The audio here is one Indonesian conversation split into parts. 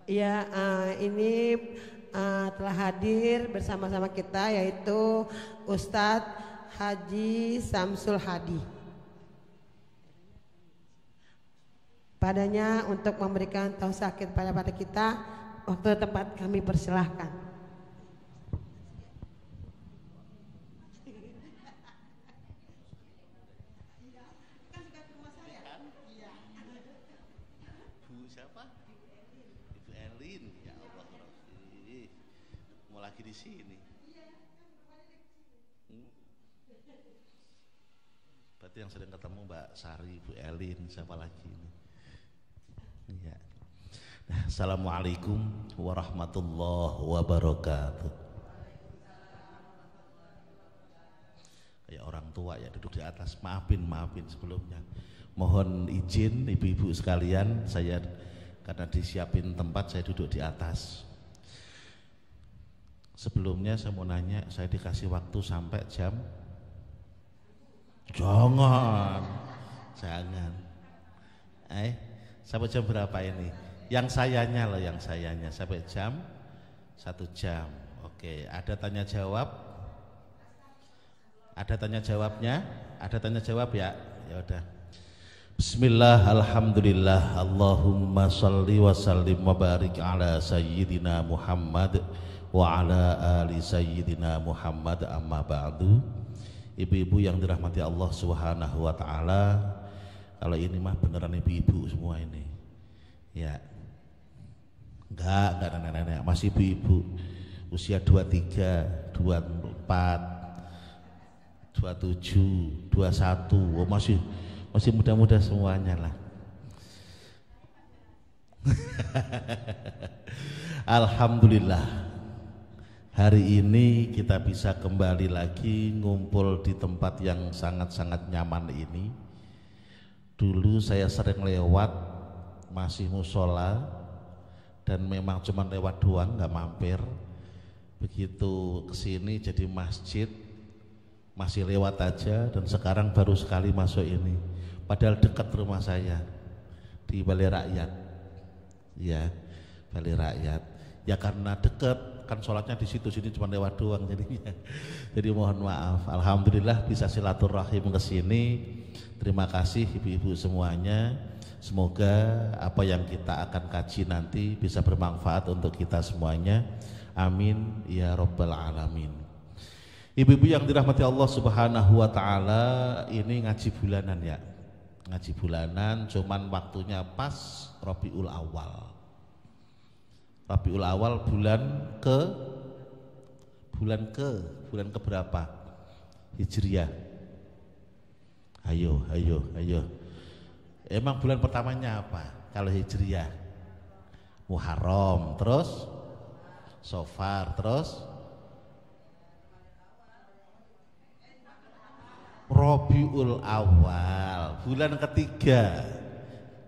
Ya, ini telah hadir bersama-sama kita yaitu Ustadz Haji Samsul Hadi. Padanya untuk memberikan tausiah kepada kita, waktu tempat kami persilahkan. Di sini. Berarti yang sering ketemu Mbak Sari, Bu Elin, siapa lagi ini? Iya. Nah, assalamualaikum warahmatullahi wabarakatuh. Kayak orang tua ya duduk di atas. Maafin sebelumnya. Mohon izin ibu-ibu sekalian, saya karena disiapin tempat saya duduk di atas. Sebelumnya saya mau nanya, saya dikasih waktu sampai jam? Jangan. Sampai jam berapa ini? Yang sayanya loh, yang sayanya sampai jam 1 jam. Oke, ada tanya jawab? Ada tanya jawabnya? Ada tanya jawab ya? Ya udah. Bismillah, alhamdulillah, Allahumma salli wa sallim wa barik ala sayyidina Muhammad wa ala ali sayyidina Muhammad, amma ba'du. Ibu-ibu yang dirahmati Allah Subhanahu wa taala, kalau ini mah beneran ibu-ibu semua ini. Ya. Enggak nenek-nenek, masih ibu-ibu. Usia 23, 24, 27, 21. Oh, masih muda-muda semuanya lah. Alhamdulillah. Hari ini kita bisa kembali lagi ngumpul di tempat yang sangat-sangat nyaman ini. Dulu saya sering lewat, masih musola, dan memang cuma lewat doang, nggak mampir. Begitu kesini jadi masjid, masih lewat aja, dan sekarang baru sekali masuk ini. Padahal dekat rumah saya, di Balai Rakyat. Ya, Balai Rakyat. Ya karena dekat, kan sholatnya di situ, sini cuma lewat doang jadinya. Jadi mohon maaf. Alhamdulillah bisa silaturahim ke sini. Terima kasih ibu-ibu semuanya. Semoga apa yang kita akan kaji nanti bisa bermanfaat untuk kita semuanya. Amin ya rabbal alamin. Ibu-ibu yang dirahmati Allah Subhanahu wa taala, ini ngaji bulanan ya. Ngaji bulanan, cuman waktunya pas Rabiul Awal. Rabiul Awal bulan ke berapa? Hijriah. Ayo. Emang bulan pertamanya apa? Kalau Hijriah? Muharram, terus Safar, terus Rabiul Awal, bulan ketiga.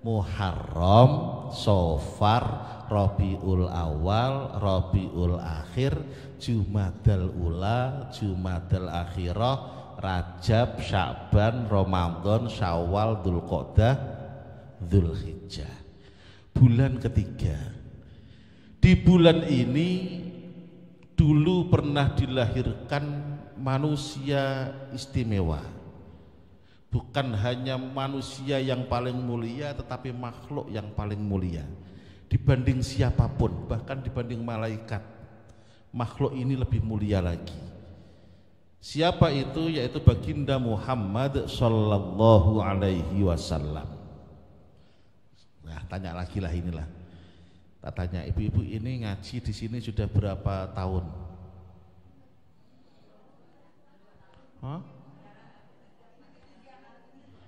Muharram, Safar, Rabiul Awal, Rabiul Akhir, Jumadal Ula, Jumadal Akhirah, Rajab, Sya'ban, Ramadan, Syawal, Dzulqa'dah, Dzulhijjah. Bulan ketiga. Di bulan ini dulu pernah dilahirkan manusia istimewa. Bukan hanya manusia yang paling mulia, tetapi makhluk yang paling mulia dibanding siapapun, bahkan dibanding malaikat. Makhluk ini lebih mulia lagi. Siapa itu? Yaitu baginda Muhammad sallallahu alaihi wasallam. Nah, tanya lagi lah inilah. Tak tanya, ibu-ibu ini ngaji di sini sudah berapa tahun? Hah?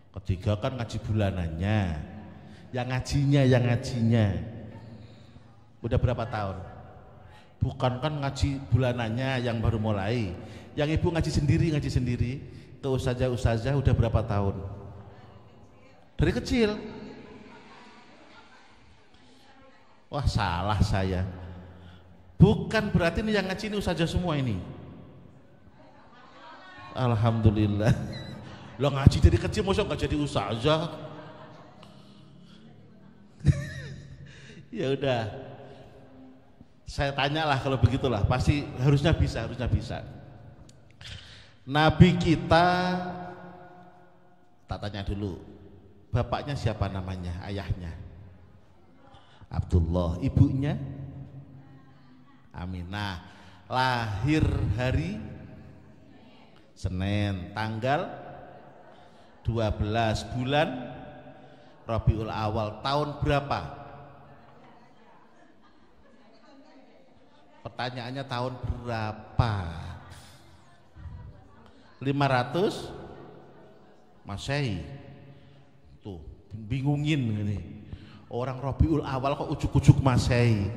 Ketiga kan ngaji bulanannya. Yang ngajinya. Udah berapa tahun? Bukan kan ngaji bulanannya yang baru mulai. Yang ibu ngaji sendiri ke ustazah udah berapa tahun? Dari kecil. Wah, salah saya. Bukan berarti ini yang ngaji ini ustazah semua ini. Alhamdulillah. Lo ngaji dari kecil masa nggak jadi ustazah? Ya udah. Saya tanyalah kalau begitulah, pasti harusnya bisa. Nabi kita, tak tanya dulu, bapaknya siapa namanya, ayahnya? Abdullah, ibunya Aminah. Lahir hari Senin, tanggal 12 bulan Rabiul Awal, tahun berapa? Pertanyaannya tahun berapa? 500 Masehi. Tuh, bingungin ini. Orang Rabiul Awal kok ujuk-ujuk Masehi.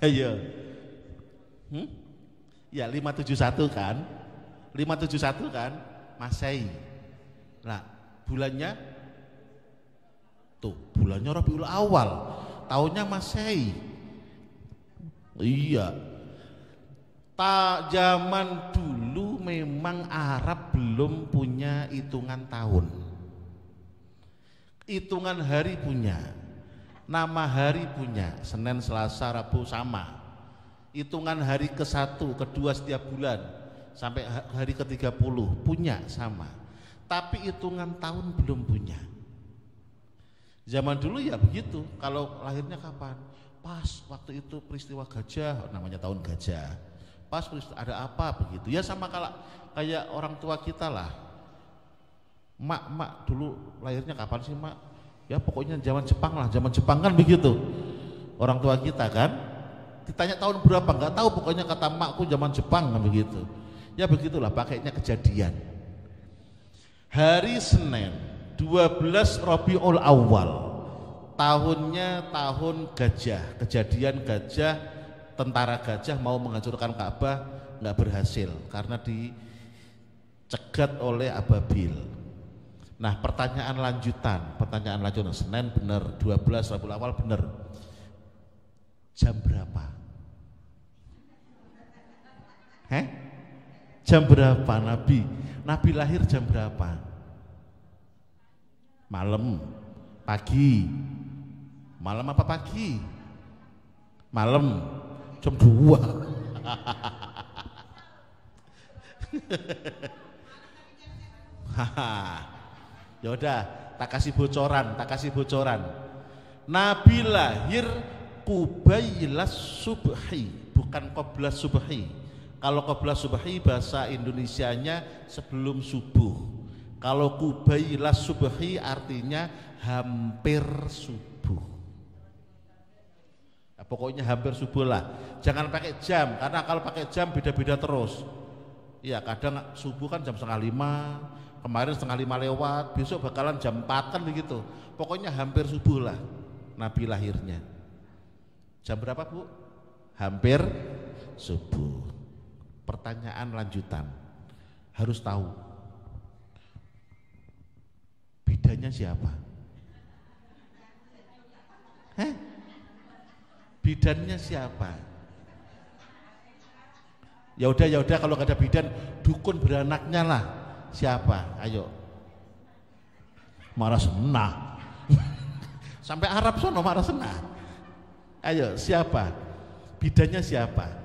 Ayo. Ya 571 kan? 571 kan? Masehi. Nah, bulannya tuh, bulannya Rabiul Awal, tahunnya Masehi. Iya. Zaman dulu memang Arab belum punya hitungan tahun. Hitungan hari punya, nama hari punya, Senin, Selasa, Rabu sama. Hitungan hari ke-1, kedua setiap bulan sampai hari ke-30 punya sama. Tapi hitungan tahun belum punya. Zaman dulu ya begitu, kalau lahirnya kapan? Pas waktu itu peristiwa gajah, namanya tahun gajah. Pas ada apa begitu. Ya sama kayak orang tua kita lah. Mak dulu lahirnya kapan sih mak? Ya pokoknya zaman Jepang lah, zaman Jepang kan begitu. Orang tua kita kan, ditanya tahun berapa nggak tahu, pokoknya kata makku zaman Jepang kan begitu. Ya begitulah pakainya kejadian. Hari Senin 12 Rabiul Awal, tahunnya tahun gajah, kejadian gajah, tentara gajah mau menghancurkan Ka'bah, nggak berhasil karena dicegat oleh ababil. Nah, pertanyaan lanjutan, Senin benar, 12 Rabiul Awal benar. Jam berapa? Jam berapa Nabi? Nabi lahir jam berapa? Malam, pagi. Malam apa pagi? Malam, jam 2. Ya udah, tak kasih bocoran. Nabi lahir qubailas subhi, bukan qoblas subhi. Kalau qoblas subhi bahasa Indonesianya sebelum subuh. Kalau qubailas subhi artinya hampir subuh. Nah, pokoknya hampir subuh lah. Jangan pakai jam, karena kalau pakai jam beda-beda terus. Iya, kadang subuh kan jam 4:30, kemarin 4:30 lewat, besok bakalan jam 4 kan begitu. Pokoknya hampir subuh lah Nabi lahirnya. Jam berapa Bu? Hampir subuh. Pertanyaan lanjutan, harus tahu bidannya siapa? Bidannya siapa? Ya udah kalau gak ada bidan, dukun beranaknya lah. Siapa? Ayo. Marah senah. Sampai Arab sono marah senah. Ayo, siapa? Bidannya siapa?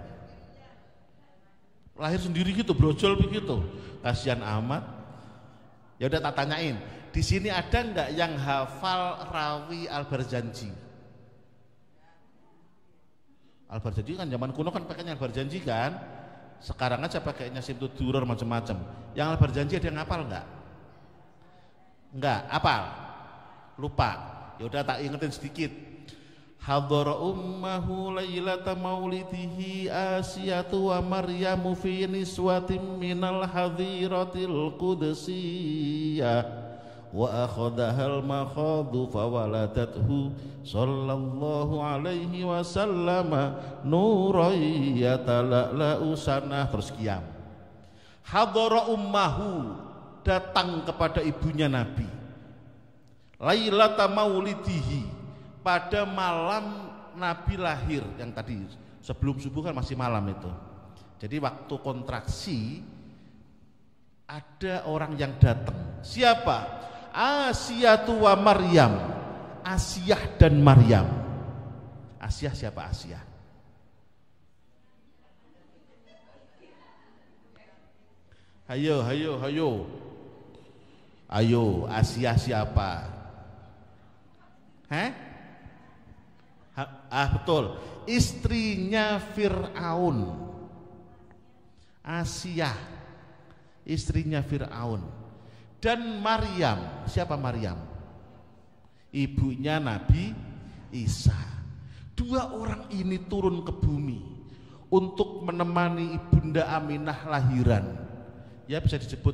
Lahir sendiri gitu, brojol begitu. Kasihan amat. Ya udah tak tanyain. Di sini ada enggak yang hafal rawi Al-Barzanji? Al-Barzanji kan zaman kuno kan pakainya Al-Barzanji kan? Sekarang aja pakainya Simtud Duror macam-macam. Yang Al-Barzanji ada yang hafal enggak? Enggak, hafal? Lupa. Ya udah tak ingetin sedikit. Hadhara ummahu lailata maulidihi Asiyatu wa Maryamu fi niswatin minal hadhiratil qudsiyah wa akhadahal makhadu fawaladathu sallallahu alaihi wasallam nuran yatala'la'u sanah. Terus qiyam. Hadhara ummahu, datang kepada ibunya Nabi, lailata maulidihi, pada malam Nabi lahir, yang tadi sebelum subuh kan masih malam itu. Jadi waktu kontraksi ada orang yang datang. Siapa? Asiyatu wa Maryam, Asiyah dan Maryam. Asiyah siapa Asiyah? Hayo, Asiyah siapa? Betul, istrinya Fir'aun. Asiyah, istrinya Fir'aun. Dan Maryam, siapa Maryam? Ibunya Nabi Isa. Dua orang ini turun ke bumi untuk menemani Ibunda Aminah lahiran. Ya bisa disebut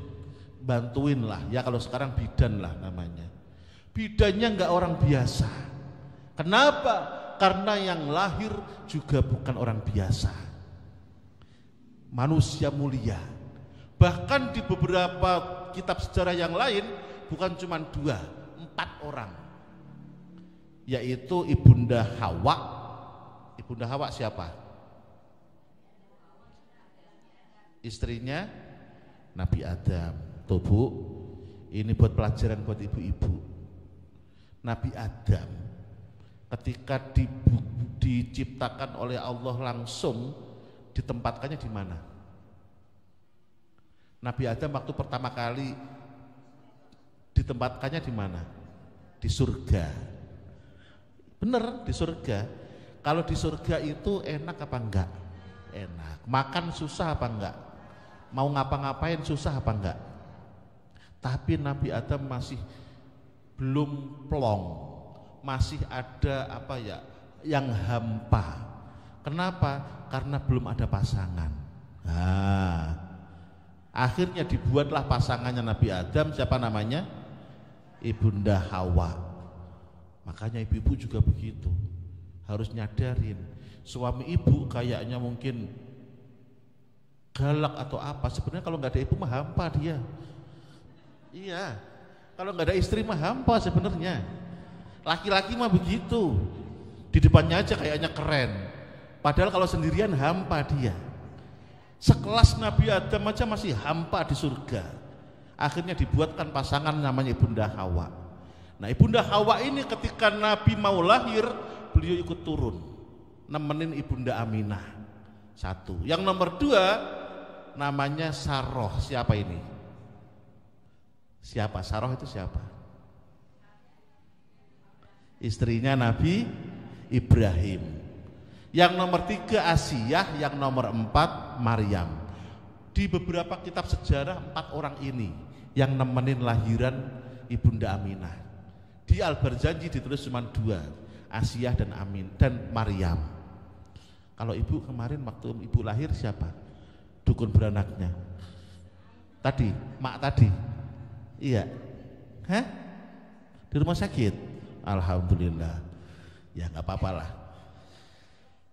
bantuin lah, ya kalau sekarang bidan lah namanya. Bidannya enggak orang biasa. Kenapa? Karena yang lahir juga bukan orang biasa, manusia mulia. Bahkan di beberapa kitab sejarah yang lain bukan cuma 2, 4 orang, yaitu Ibunda Hawa. Ibunda Hawa siapa? Istrinya Nabi Adam. Tuh Bu, ini buat pelajaran buat ibu-ibu. Nabi Adam ketika diciptakan oleh Allah langsung ditempatkannya di mana? Nabi Adam waktu pertama kali ditempatkannya di mana? Di surga. Bener, di surga. Kalau di surga itu enak apa enggak? Enak. Makan susah apa enggak? Mau ngapa-ngapain susah apa enggak? Tapi Nabi Adam masih belum plong, masih ada apa ya, yang hampa. Kenapa? Karena belum ada pasangan. Akhirnya dibuatlah pasangannya Nabi Adam, siapa namanya? Ibunda Hawa. Makanya ibu-ibu juga begitu, harus nyadarin suami ibu kayaknya mungkin galak atau apa, sebenarnya kalau nggak ada ibu mah hampa dia. Iya, kalau nggak ada istri mah hampa sebenarnya. Laki-laki mah begitu, di depannya aja kayaknya keren, padahal kalau sendirian hampa dia. Sekelas Nabi Adam aja masih hampa di surga. Akhirnya dibuatkan pasangan namanya Ibunda Hawa. Nah, Ibunda Hawa ini ketika Nabi mau lahir, beliau ikut turun nemenin Ibunda Aminah. 1. Yang nomor 2 namanya Saroh. Siapa ini? Siapa? Saroh itu siapa? Istrinya Nabi Ibrahim. Yang nomor 3 Asiyah, yang nomor 4 Maryam. Di beberapa kitab sejarah 4 orang ini yang nemenin lahiran Ibunda Aminah. Di Al-Barzanji ditulis cuma 2, Asiyah dan Maryam. Kalau ibu kemarin waktu ibu lahir siapa? Dukun beranaknya tadi, mak tadi. Iya. Di rumah sakit. Alhamdulillah. Ya nggak apa-apa lah.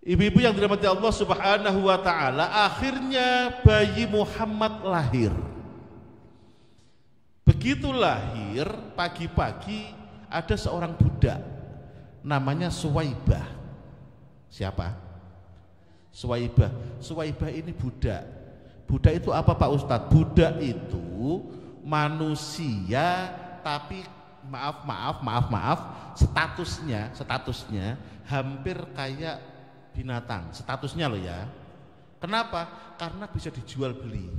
Ibu-ibu yang dirahmati Allah Subhanahu wa taala, akhirnya bayi Muhammad lahir. Begitu lahir, pagi-pagi ada seorang budak namanya Suwaibah. Siapa? Suwaibah ini budak. Budak itu apa Pak Ustadz? Budak itu manusia tapi maaf, statusnya hampir kayak binatang, statusnya loh ya. Kenapa? Karena bisa dijual beli.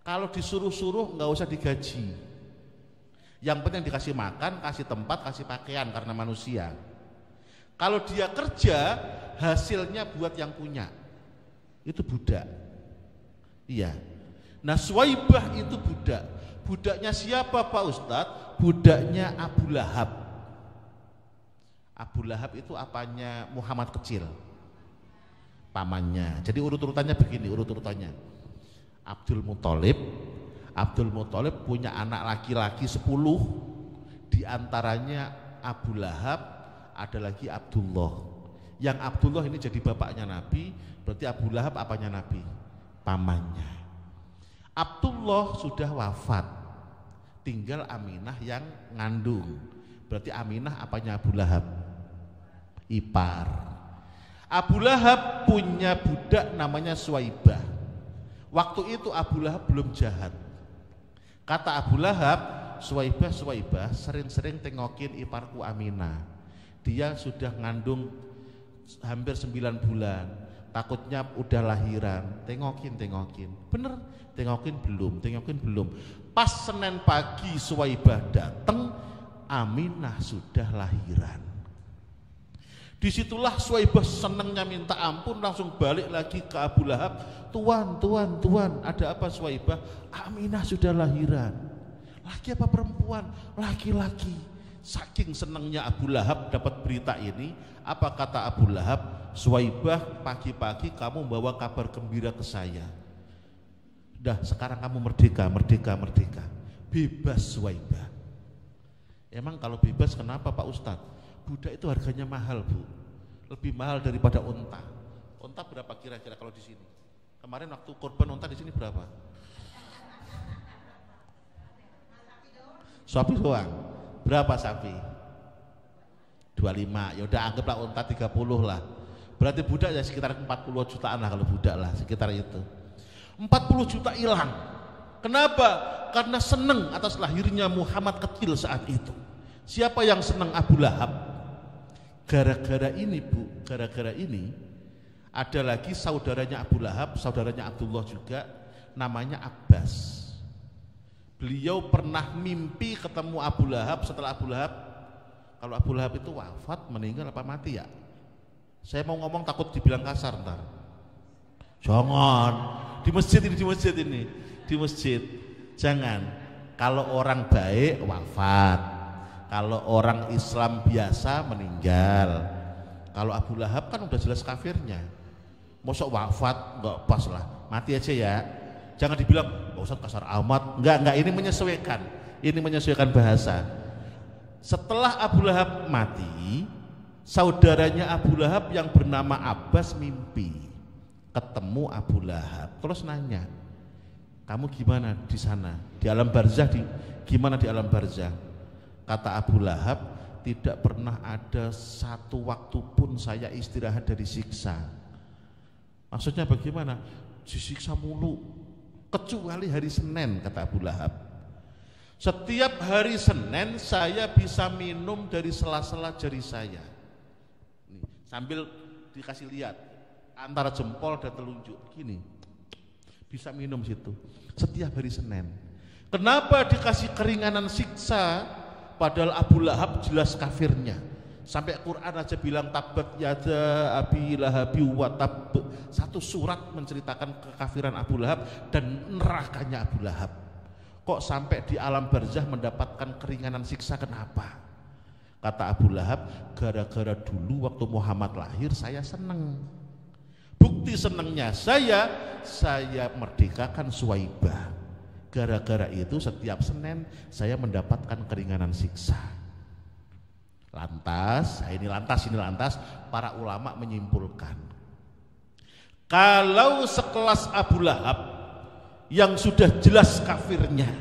Kalau disuruh-suruh nggak usah digaji. Yang penting dikasih makan, kasih tempat, kasih pakaian karena manusia. Kalau dia kerja, hasilnya buat yang punya. Itu budak. Iya. Nah, Suwaibah itu budak. Budaknya siapa Pak Ustadz? Budaknya Abu Lahab. Abu Lahab itu apanya Muhammad kecil, pamannya. Jadi urut-urutannya begini, urut-urutannya. Abdul Muthalib punya anak laki-laki 10. Di antaranya Abu Lahab, ada lagi Abdullah. Yang Abdullah ini jadi bapaknya Nabi, berarti Abu Lahab apanya Nabi? Pamannya. Abdullah sudah wafat, tinggal Aminah yang ngandung. Berarti Aminah apanya Abu Lahab? Ipar. Abu Lahab punya budak namanya Suwaibah. Waktu itu Abu Lahab belum jahat. Kata Abu Lahab, Suwaibah, sering-sering tengokin iparku Aminah. dia sudah ngandung hampir 9 bulan, takutnya udah lahiran. Tengokin, bener, tengokin belum. Pas Senin pagi Suwaibah datang, Aminah sudah lahiran. Disitulah Suwaibah senangnya minta ampun, langsung balik lagi ke Abu Lahab. Tuan, ada apa Suwaibah? Aminah sudah lahiran. Laki apa perempuan? Laki-laki. Saking senangnya Abu Lahab dapat berita ini, apa kata Abu Lahab? Suwaibah, pagi-pagi kamu bawa kabar gembira ke saya. Dah, sekarang kamu merdeka. Bebas Suwaibah. Emang kalau bebas kenapa Pak Ustadz? Budak itu harganya mahal, Bu. Lebih mahal daripada unta. Unta berapa kira-kira kalau di sini? Kemarin waktu korban unta di sini berapa? Sapi doang. Berapa sapi? 25. Ya udah anggaplah unta 30 lah. Berarti budak ya sekitar 40 jutaan lah kalau budak lah, sekitar itu. 40 juta hilang. Kenapa? Karena senang atas lahirnya Muhammad kecil saat itu. Siapa yang senang? Abu Lahab. Gara-gara ini, Bu, gara-gara ini ada lagi saudaranya Abu Lahab, saudaranya Abdullah juga, namanya Abbas. Beliau pernah mimpi ketemu Abu Lahab setelah Abu Lahab. Kalau Abu Lahab itu wafat, meninggal apa mati ya? Saya mau ngomong takut dibilang kasar ntar. Jangan, di masjid ini. Jangan. Kalau orang baik wafat, kalau orang Islam biasa meninggal. Kalau Abu Lahab kan udah jelas kafirnya. Mosok wafat nggak pas lah, mati aja ya. Jangan dibilang, Ustaz kasar amat. Enggak, ini menyesuaikan bahasa. Setelah Abu Lahab mati, saudaranya Abu Lahab yang bernama Abbas mimpi ketemu Abu Lahab, terus nanya, kamu gimana di sana? Di alam barzah, gimana di alam barzah? Kata Abu Lahab, tidak pernah ada satu waktu pun saya istirahat dari siksa. Maksudnya bagaimana? Disiksa mulu. Kecuali hari Senin, kata Abu Lahab. Setiap hari Senin saya bisa minum dari sela-sela jari saya. Nih, sambil dikasih lihat antara jempol dan telunjuk gini. Bisa minum situ. Setiap hari Senin. Kenapa dikasih keringanan siksa padahal Abu Lahab jelas kafirnya? Sampai Quran aja bilang tabat yada Abi Lahabi wa tab. Satu surat menceritakan kekafiran Abu Lahab dan nerakanya Abu Lahab. Kok sampai di alam barzah mendapatkan keringanan siksa, kenapa? Kata Abu Lahab, gara-gara dulu waktu Muhammad lahir saya seneng. Bukti senengnya saya merdekakan Suwaibah. Gara-gara itu setiap Senin saya mendapatkan keringanan siksa. Lantas para ulama menyimpulkan, kalau sekelas Abu Lahab yang sudah jelas kafirnya,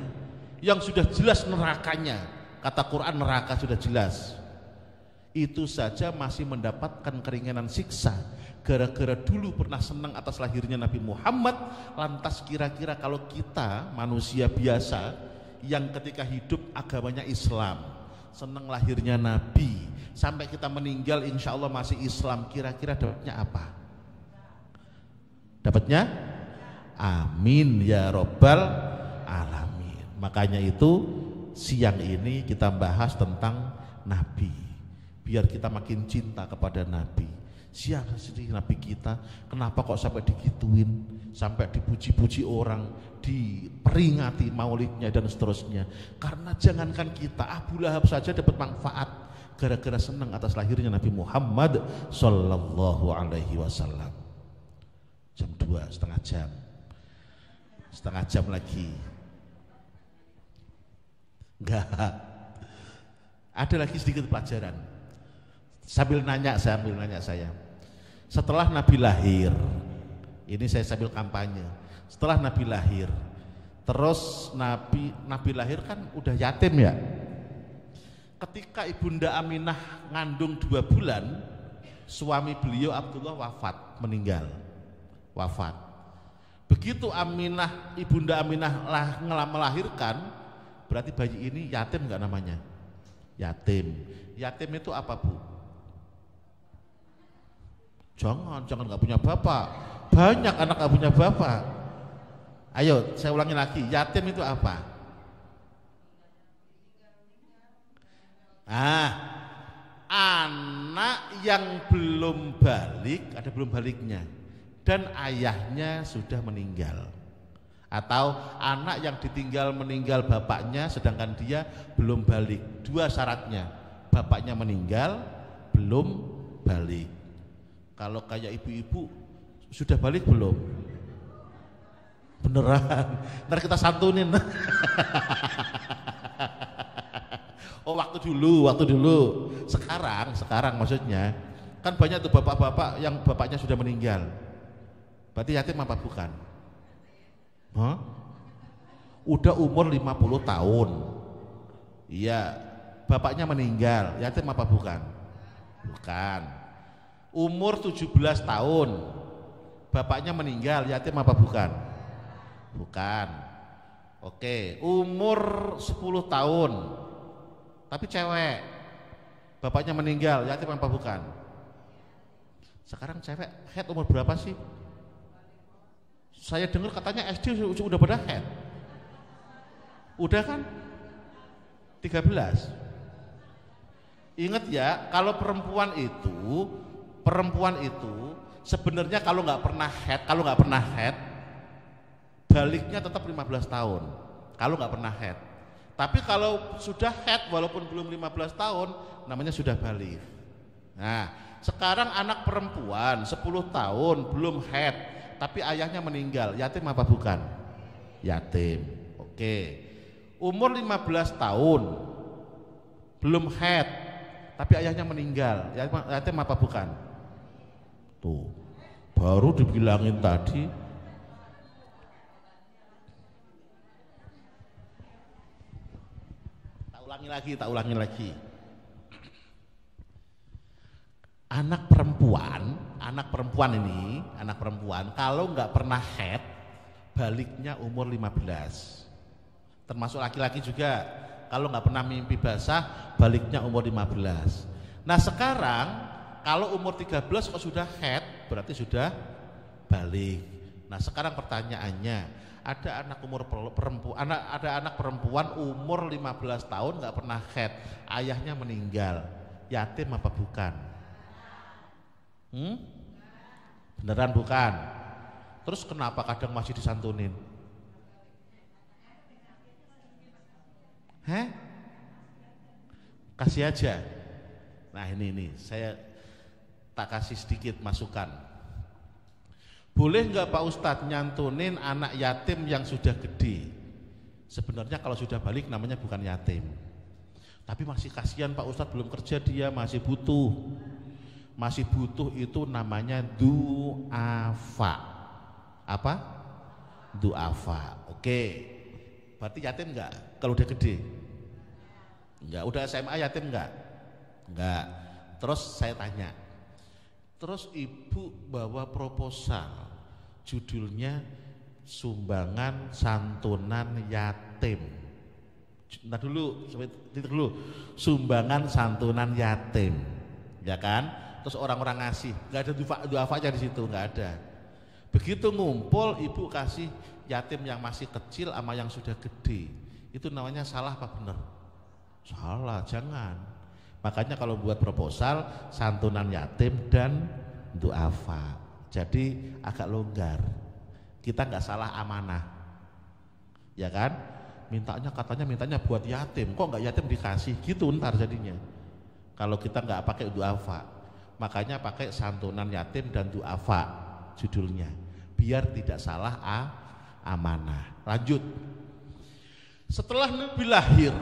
yang sudah jelas nerakanya, kata Quran neraka sudah jelas, itu saja masih mendapatkan keringanan siksa gara-gara dulu pernah senang atas lahirnya Nabi Muhammad. Lantas kira-kira kalau kita manusia biasa yang ketika hidup agamanya Islam, senang lahirnya Nabi, sampai kita meninggal insya Allah masih Islam, kira-kira dapatnya apa? Dapatnya? Amin ya Rabbal Alamin. Makanya itu siang ini kita bahas tentang Nabi, biar kita makin cinta kepada Nabi. Siapa sih Nabi kita? Kenapa kok sampai digituin, sampai dipuji-puji orang, diperingati maulidnya dan seterusnya? Karena jangankan kita, Abu Lahab saja dapat manfaat gara-gara senang atas lahirnya Nabi Muhammad Sallallahu Alaihi Wasallam. Jam 2, setengah jam lagi. Enggak, ada lagi sedikit pelajaran. Sambil nanya saya. Setelah Nabi lahir, ini saya sambil kampanye. Setelah Nabi lahir, terus Nabi lahir kan udah yatim ya. Ketika Ibunda Aminah ngandung 2 bulan, suami beliau Abdullah meninggal. Begitu Ibunda Aminah melahirkan, berarti bayi ini yatim enggak namanya? Yatim. Yatim itu apa, Bu? Jangan nggak punya bapak. Banyak anak nggak punya bapak. Ayo, saya ulangi lagi. Yatim itu apa? Anak yang belum balik, ada belum baliknya, dan ayahnya sudah meninggal. Atau anak yang ditinggal meninggal bapaknya sedangkan dia belum balik. Dua syaratnya, bapaknya meninggal, belum balik. Kalau kayak ibu-ibu sudah balik belum? Beneran, ntar kita santunin. Oh waktu dulu. Sekarang maksudnya kan banyak tuh bapak-bapak yang bapaknya sudah meninggal. Berarti yatim apa bukan? Hah? Udah umur 50 tahun. Iya, bapaknya meninggal, yatim apa bukan? Bukan. Umur 17 tahun, bapaknya meninggal, yatim apa bukan? Bukan. Oke, umur 10 tahun, tapi cewek, bapaknya meninggal, yatim apa bukan? Sekarang cewek head umur berapa sih? Saya dengar katanya SD sudah pada head. Udah kan? 13. Ingat ya, kalau perempuan itu sebenarnya kalau nggak pernah head, baliknya tetap 15 tahun. Kalau nggak pernah head. Tapi kalau sudah head walaupun belum 15 tahun, namanya sudah balik. Nah, sekarang anak perempuan 10 tahun belum head, tapi ayahnya meninggal, yatim apa bukan? Yatim. Oke. Umur 15 tahun belum head, tapi ayahnya meninggal, yatim apa bukan? Tuh, baru dibilangin tadi. Tak ulangi lagi. Anak perempuan kalau nggak pernah head, baliknya umur 15. Termasuk laki-laki juga, kalau nggak pernah mimpi basah, baliknya umur 15. Nah sekarang kalau umur 13 kok sudah head, berarti sudah balik. Nah sekarang pertanyaannya, ada anak perempuan umur 15 tahun nggak pernah head, ayahnya meninggal, yatim apa bukan? Beneran bukan? Terus kenapa kadang masih disantunin? Kasih aja. Nah ini saya tak kasih sedikit masukan. Boleh nggak Pak Ustadz nyantunin anak yatim yang sudah gede? Sebenarnya kalau sudah balik namanya bukan yatim. Tapi masih kasihan Pak Ustadz, belum kerja dia, masih butuh. Masih butuh itu namanya du'afa. Apa? Du'afa. Oke. Berarti yatim nggak kalau udah gede? Enggak. Udah SMA yatim nggak? Enggak. Terus saya tanya, terus ibu bawa proposal, judulnya sumbangan santunan yatim. Nah dulu, sumbangan santunan yatim, ya kan? Terus orang-orang ngasih, nggak ada du'afa di situ, nggak ada. Begitu ngumpul, ibu kasih yatim yang masih kecil sama yang sudah gede. Itu namanya salah apa benar? Salah, jangan. Makanya kalau buat proposal, santunan yatim dan du'afa. Jadi agak longgar. Kita nggak salah amanah, ya kan? Mintanya buat yatim, kok nggak yatim dikasih? Gitu ntar jadinya. Kalau kita nggak pakai du'afa, makanya pakai santunan yatim dan du'afa judulnya, biar tidak salah amanah. Lanjut. Setelah Nabi lahir,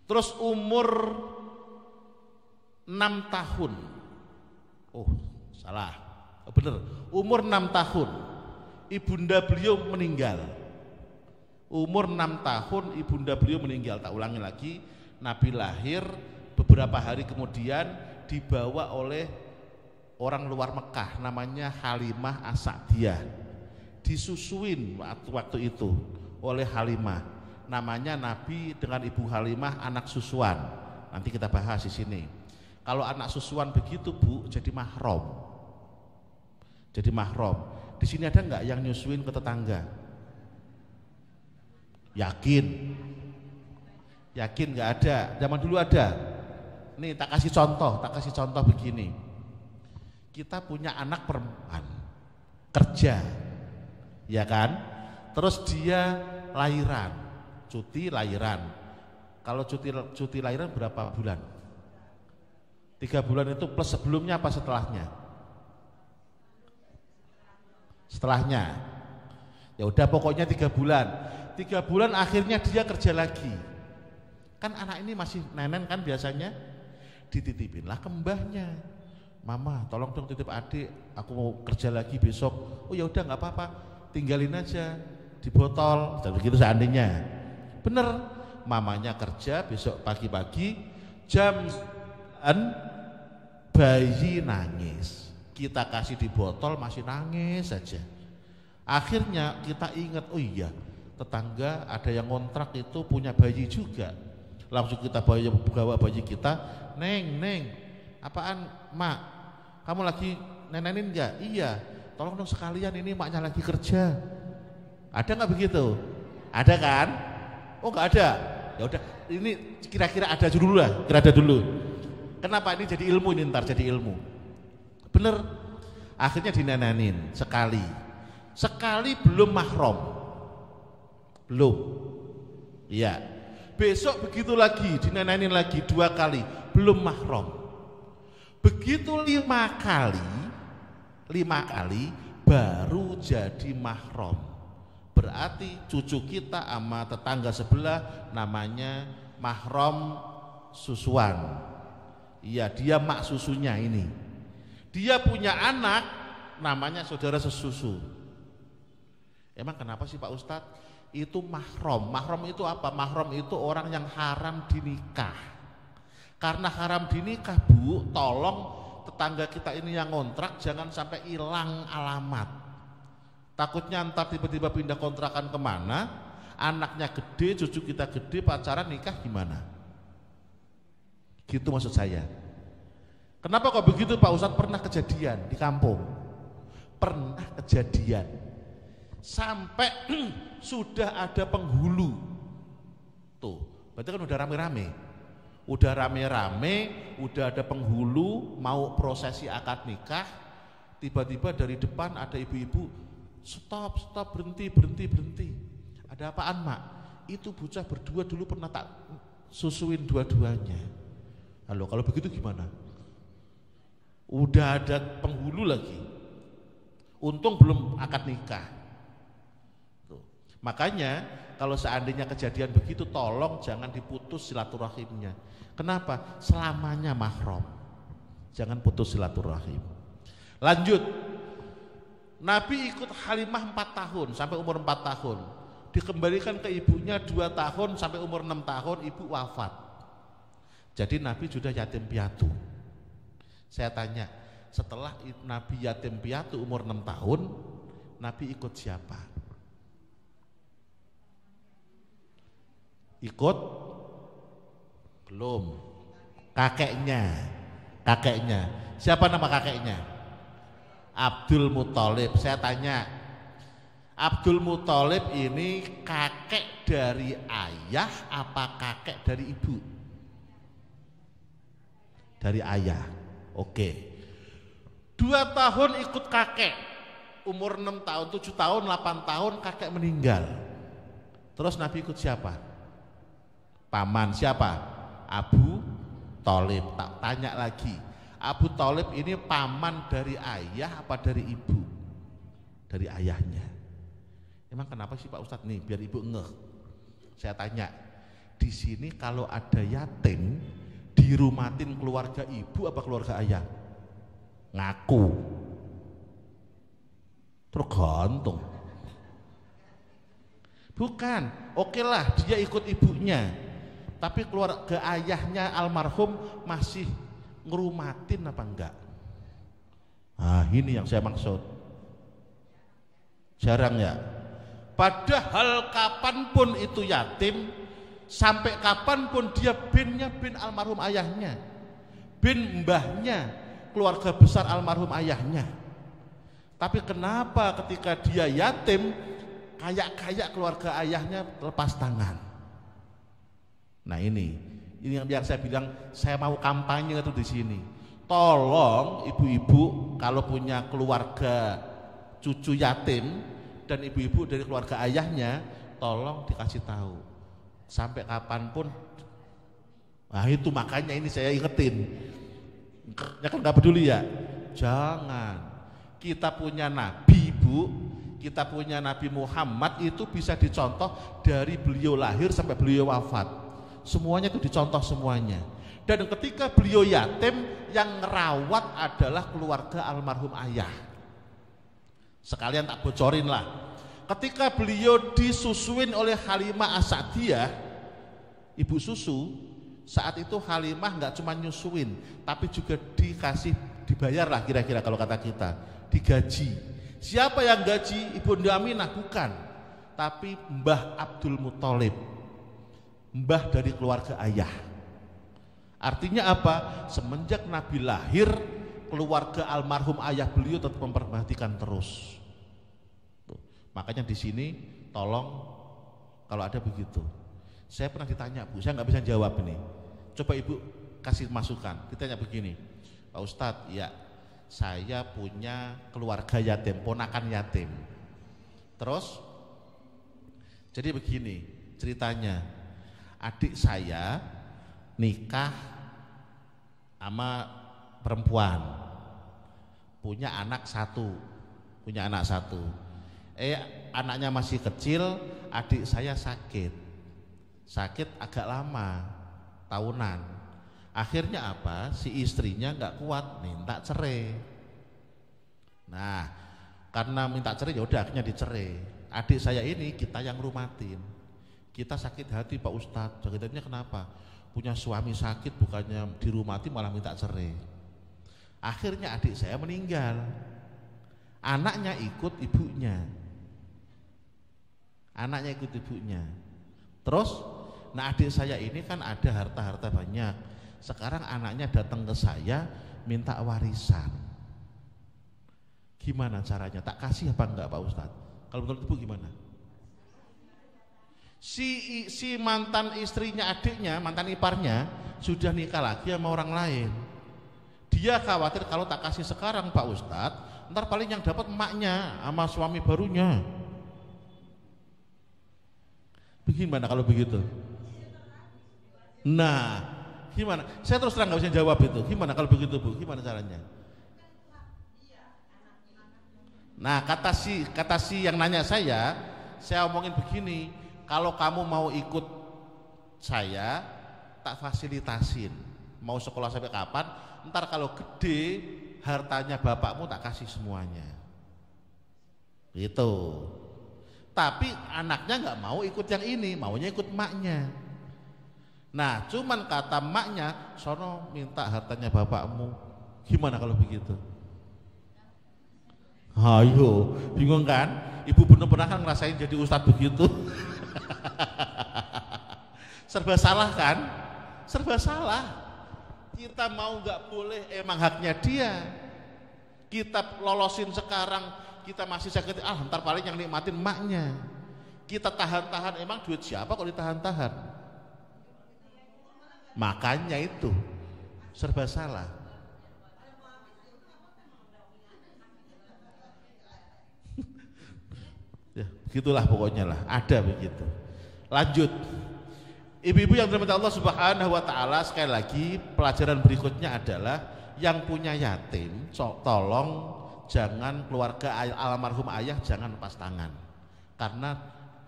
terus umur 6 tahun. Oh, salah. Oh, bener. Umur 6 tahun ibunda beliau meninggal. Umur 6 tahun ibunda beliau meninggal. Tak ulangi lagi. Nabi lahir, beberapa hari kemudian dibawa oleh orang luar Mekah namanya Halimah As-Sa'diyah. Disusuin waktu itu oleh Halimah. Namanya Nabi dengan Ibu Halimah anak susuan. Nanti kita bahas di sini. Kalau anak susuan begitu Bu, jadi mahram. Jadi mahram. Di sini ada nggak yang nyusuin ke tetangga? Yakin? Yakin nggak ada? Zaman dulu ada. Nih tak kasih contoh begini. Kita punya anak perempuan, kerja, ya kan? Terus dia lahiran, cuti lahiran. Kalau cuti lahiran berapa bulan? 3 bulan itu plus sebelumnya apa setelahnya? Setelahnya. Ya udah pokoknya 3 bulan. 3 bulan akhirnya dia kerja lagi. Kan anak ini masih nenen kan biasanya, dititipinlah ke mbahnya. Mama, tolong dong titip adik, aku mau kerja lagi besok. Oh ya udah nggak apa-apa, tinggalin aja di botol. Dan begitu seandainya. Bener, mamanya kerja besok pagi-pagi jam 9 bayi nangis, kita kasih di botol masih nangis saja. Akhirnya kita ingat, oh iya tetangga ada yang ngontrak itu punya bayi juga. Langsung kita bawa bayi kita, neng, apaan mak? Kamu lagi nenenin enggak? Iya, tolong dong sekalian ini maknya lagi kerja. Ada nggak begitu? Ada kan? Oh nggak ada. Ya udah, ini kira-kira ada dulu lah, kira ada dulu. Kenapa ini jadi ilmu, ini ntar jadi ilmu. Bener, akhirnya dinenenin sekali belum mahram, belum. Iya, besok begitu lagi dinenenin lagi 2 kali belum mahram. Begitu 5 kali baru jadi mahram. Berarti cucu kita sama tetangga sebelah namanya mahram susuan. Iya, dia mak susunya ini. Dia punya anak namanya saudara sesusu. Emang kenapa sih Pak Ustadz? Itu mahram. Mahram itu apa? Mahram itu orang yang haram dinikah. Karena haram dinikah Bu, tolong tetangga kita ini yang ngontrak jangan sampai hilang alamat. Takutnya ntar tiba-tiba pindah kontrakan kemana, anaknya gede, cucu kita gede, pacaran nikah gimana? Gitu maksud saya. Kenapa kok begitu Pak Ustadz? Pernah kejadian di kampung. Pernah kejadian. Sampai sudah ada penghulu. Tuh, berarti kan udah rame-rame. Udah rame-rame, udah ada penghulu mau prosesi akad nikah. Tiba-tiba dari depan ada ibu-ibu, stop, berhenti. Ada apaan mak? Itu bocah berdua dulu pernah tak susuin dua-duanya. Halo, kalau begitu gimana? Udah ada penghulu lagi. Untung belum akad nikah. Tuh. Makanya kalau seandainya kejadian begitu, tolong jangan diputus silaturahimnya. Kenapa? Selamanya mahram. Jangan putus silaturahim. Lanjut. Nabi ikut Halimah 4 tahun sampai umur 4 tahun. Dikembalikan ke ibunya 2 tahun sampai umur 6 tahun, ibu wafat. Jadi Nabi sudah yatim piatu. Saya tanya, setelah Nabi yatim piatu umur 6 tahun, Nabi ikut siapa? Ikut? Belum. Kakeknya. Siapa nama kakeknya? Abdul Muthalib. Saya tanya, Abdul Muthalib ini kakek dari ayah apa kakek dari ibu? Dari ayah. Oke. 2 tahun ikut kakek. Umur 6 tahun, 7 tahun, 8 tahun kakek meninggal. Terus Nabi ikut siapa? Paman siapa? Abu Thalib. Tak tanya lagi. Abu Thalib ini paman dari ayah apa dari ibu? Dari ayahnya. Emang kenapa sih Pak Ustadz nih? Biar ibu ngeh. Saya tanya. Di sini kalau ada yatim dirumatin keluarga ibu apa keluarga ayah? Ngaku. Tergantung. Bukan, oke lah dia ikut ibunya. Tapi keluarga ayahnya almarhum masih ngerumatin apa enggak? Nah ini yang saya maksud. Jarang ya. Padahal kapanpun itu yatim, sampai kapanpun dia binnya bin almarhum ayahnya. bin mbahnya, keluarga besar almarhum ayahnya. Tapi kenapa ketika dia yatim, kayak keluarga ayahnya lepas tangan? Nah ini yang saya bilang, saya mau kampanye itu di sini. Tolong ibu-ibu kalau punya keluarga cucu yatim dan ibu-ibu dari keluarga ayahnya, tolong dikasih tahu. Sampai kapanpun. Nah itu makanya ini saya ingetin. Ya kan nggak peduli ya. Jangan. Kita punya Nabi, Bu, kita punya Nabi Muhammad, itu bisa dicontoh dari beliau lahir sampai beliau wafat. Semuanya itu dicontoh semuanya. Dan ketika beliau yatim, yang ngerawat adalah keluarga almarhum ayah. Sekalian tak bocorin lah. Ketika beliau disusuin oleh Halimah As-Sa'diyah, ibu susu, saat itu Halimah nggak cuma nyusuin, tapi juga dibayar lah kira-kira kalau kata kita. Digaji. Siapa yang gaji? Ibunda Aminah? Bukan, tapi Mbah Abdul Muthalib, mbah dari keluarga ayah. Artinya apa? Semenjak Nabi lahir, keluarga almarhum ayah beliau tetap memperhatikan terus. Tuh. Makanya di sini tolong kalau ada begitu. Saya pernah ditanya, Bu, saya nggak bisa jawab ini. Coba Ibu kasih masukan. Ditanya begini, Pak Ustadz, ya saya punya keluarga yatim, ponakan yatim. Terus, jadi begini ceritanya, adik saya nikah sama perempuan, punya anak satu. Anaknya masih kecil, adik saya sakit agak lama, tahunan. Akhirnya apa? Si istrinya nggak kuat, minta cerai. Nah, karena minta cerai ya udah akhirnya dicerai. Adik saya ini kita yang rumatin. Kita sakit hati, Pak Ustadz. Sakit hatinya kenapa? Punya suami sakit, bukannya dirumati malah minta cerai. Akhirnya adik saya meninggal. Anaknya ikut ibunya. Terus, nah adik saya ini kan ada harta-harta banyak. Sekarang anaknya datang ke saya minta warisan. Gimana caranya? Tak kasih apa enggak, Pak Ustadz? Kalau menurut Ibu gimana? Si mantan istrinya adiknya, mantan iparnya sudah nikah lagi sama orang lain. Dia khawatir kalau tak kasih sekarang, Pak Ustadz, ntar paling yang dapat emaknya sama suami barunya. Bagaimana kalau begitu? Nah, gimana? Saya terus terang nggak bisa jawab itu. Gimana kalau begitu, Bu? Gimana caranya? Nah, kata si yang nanya saya omongin begini, kalau kamu mau ikut saya, tak fasilitasin. Mau sekolah sampai kapan? Ntar kalau gede, hartanya bapakmu tak kasih semuanya. Gitu. Tapi anaknya nggak mau ikut yang ini, maunya ikut emaknya. Nah, cuman kata emaknya, sono minta hartanya bapakmu. Gimana kalau begitu? Ayo, bingung kan? Ibu benar-benar kan ngerasain jadi ustadz begitu. Serba salah kan? Serba salah. Kita mau nggak boleh, emang haknya dia. Kita lolosin sekarang, kita masih sakit, ntar paling yang nikmatin emaknya. Kita tahan-tahan, emang duit siapa kalau ditahan-tahan? Makanya itu serba salah. Ya, begitulah pokoknya lah, ada begitu. Lanjut. Ibu-ibu yang dirahmati Allah Subhanahu wa taala, sekali lagi pelajaran berikutnya adalah yang punya yatim, tolong jangan keluarga almarhum ayah jangan lepas tangan. Karena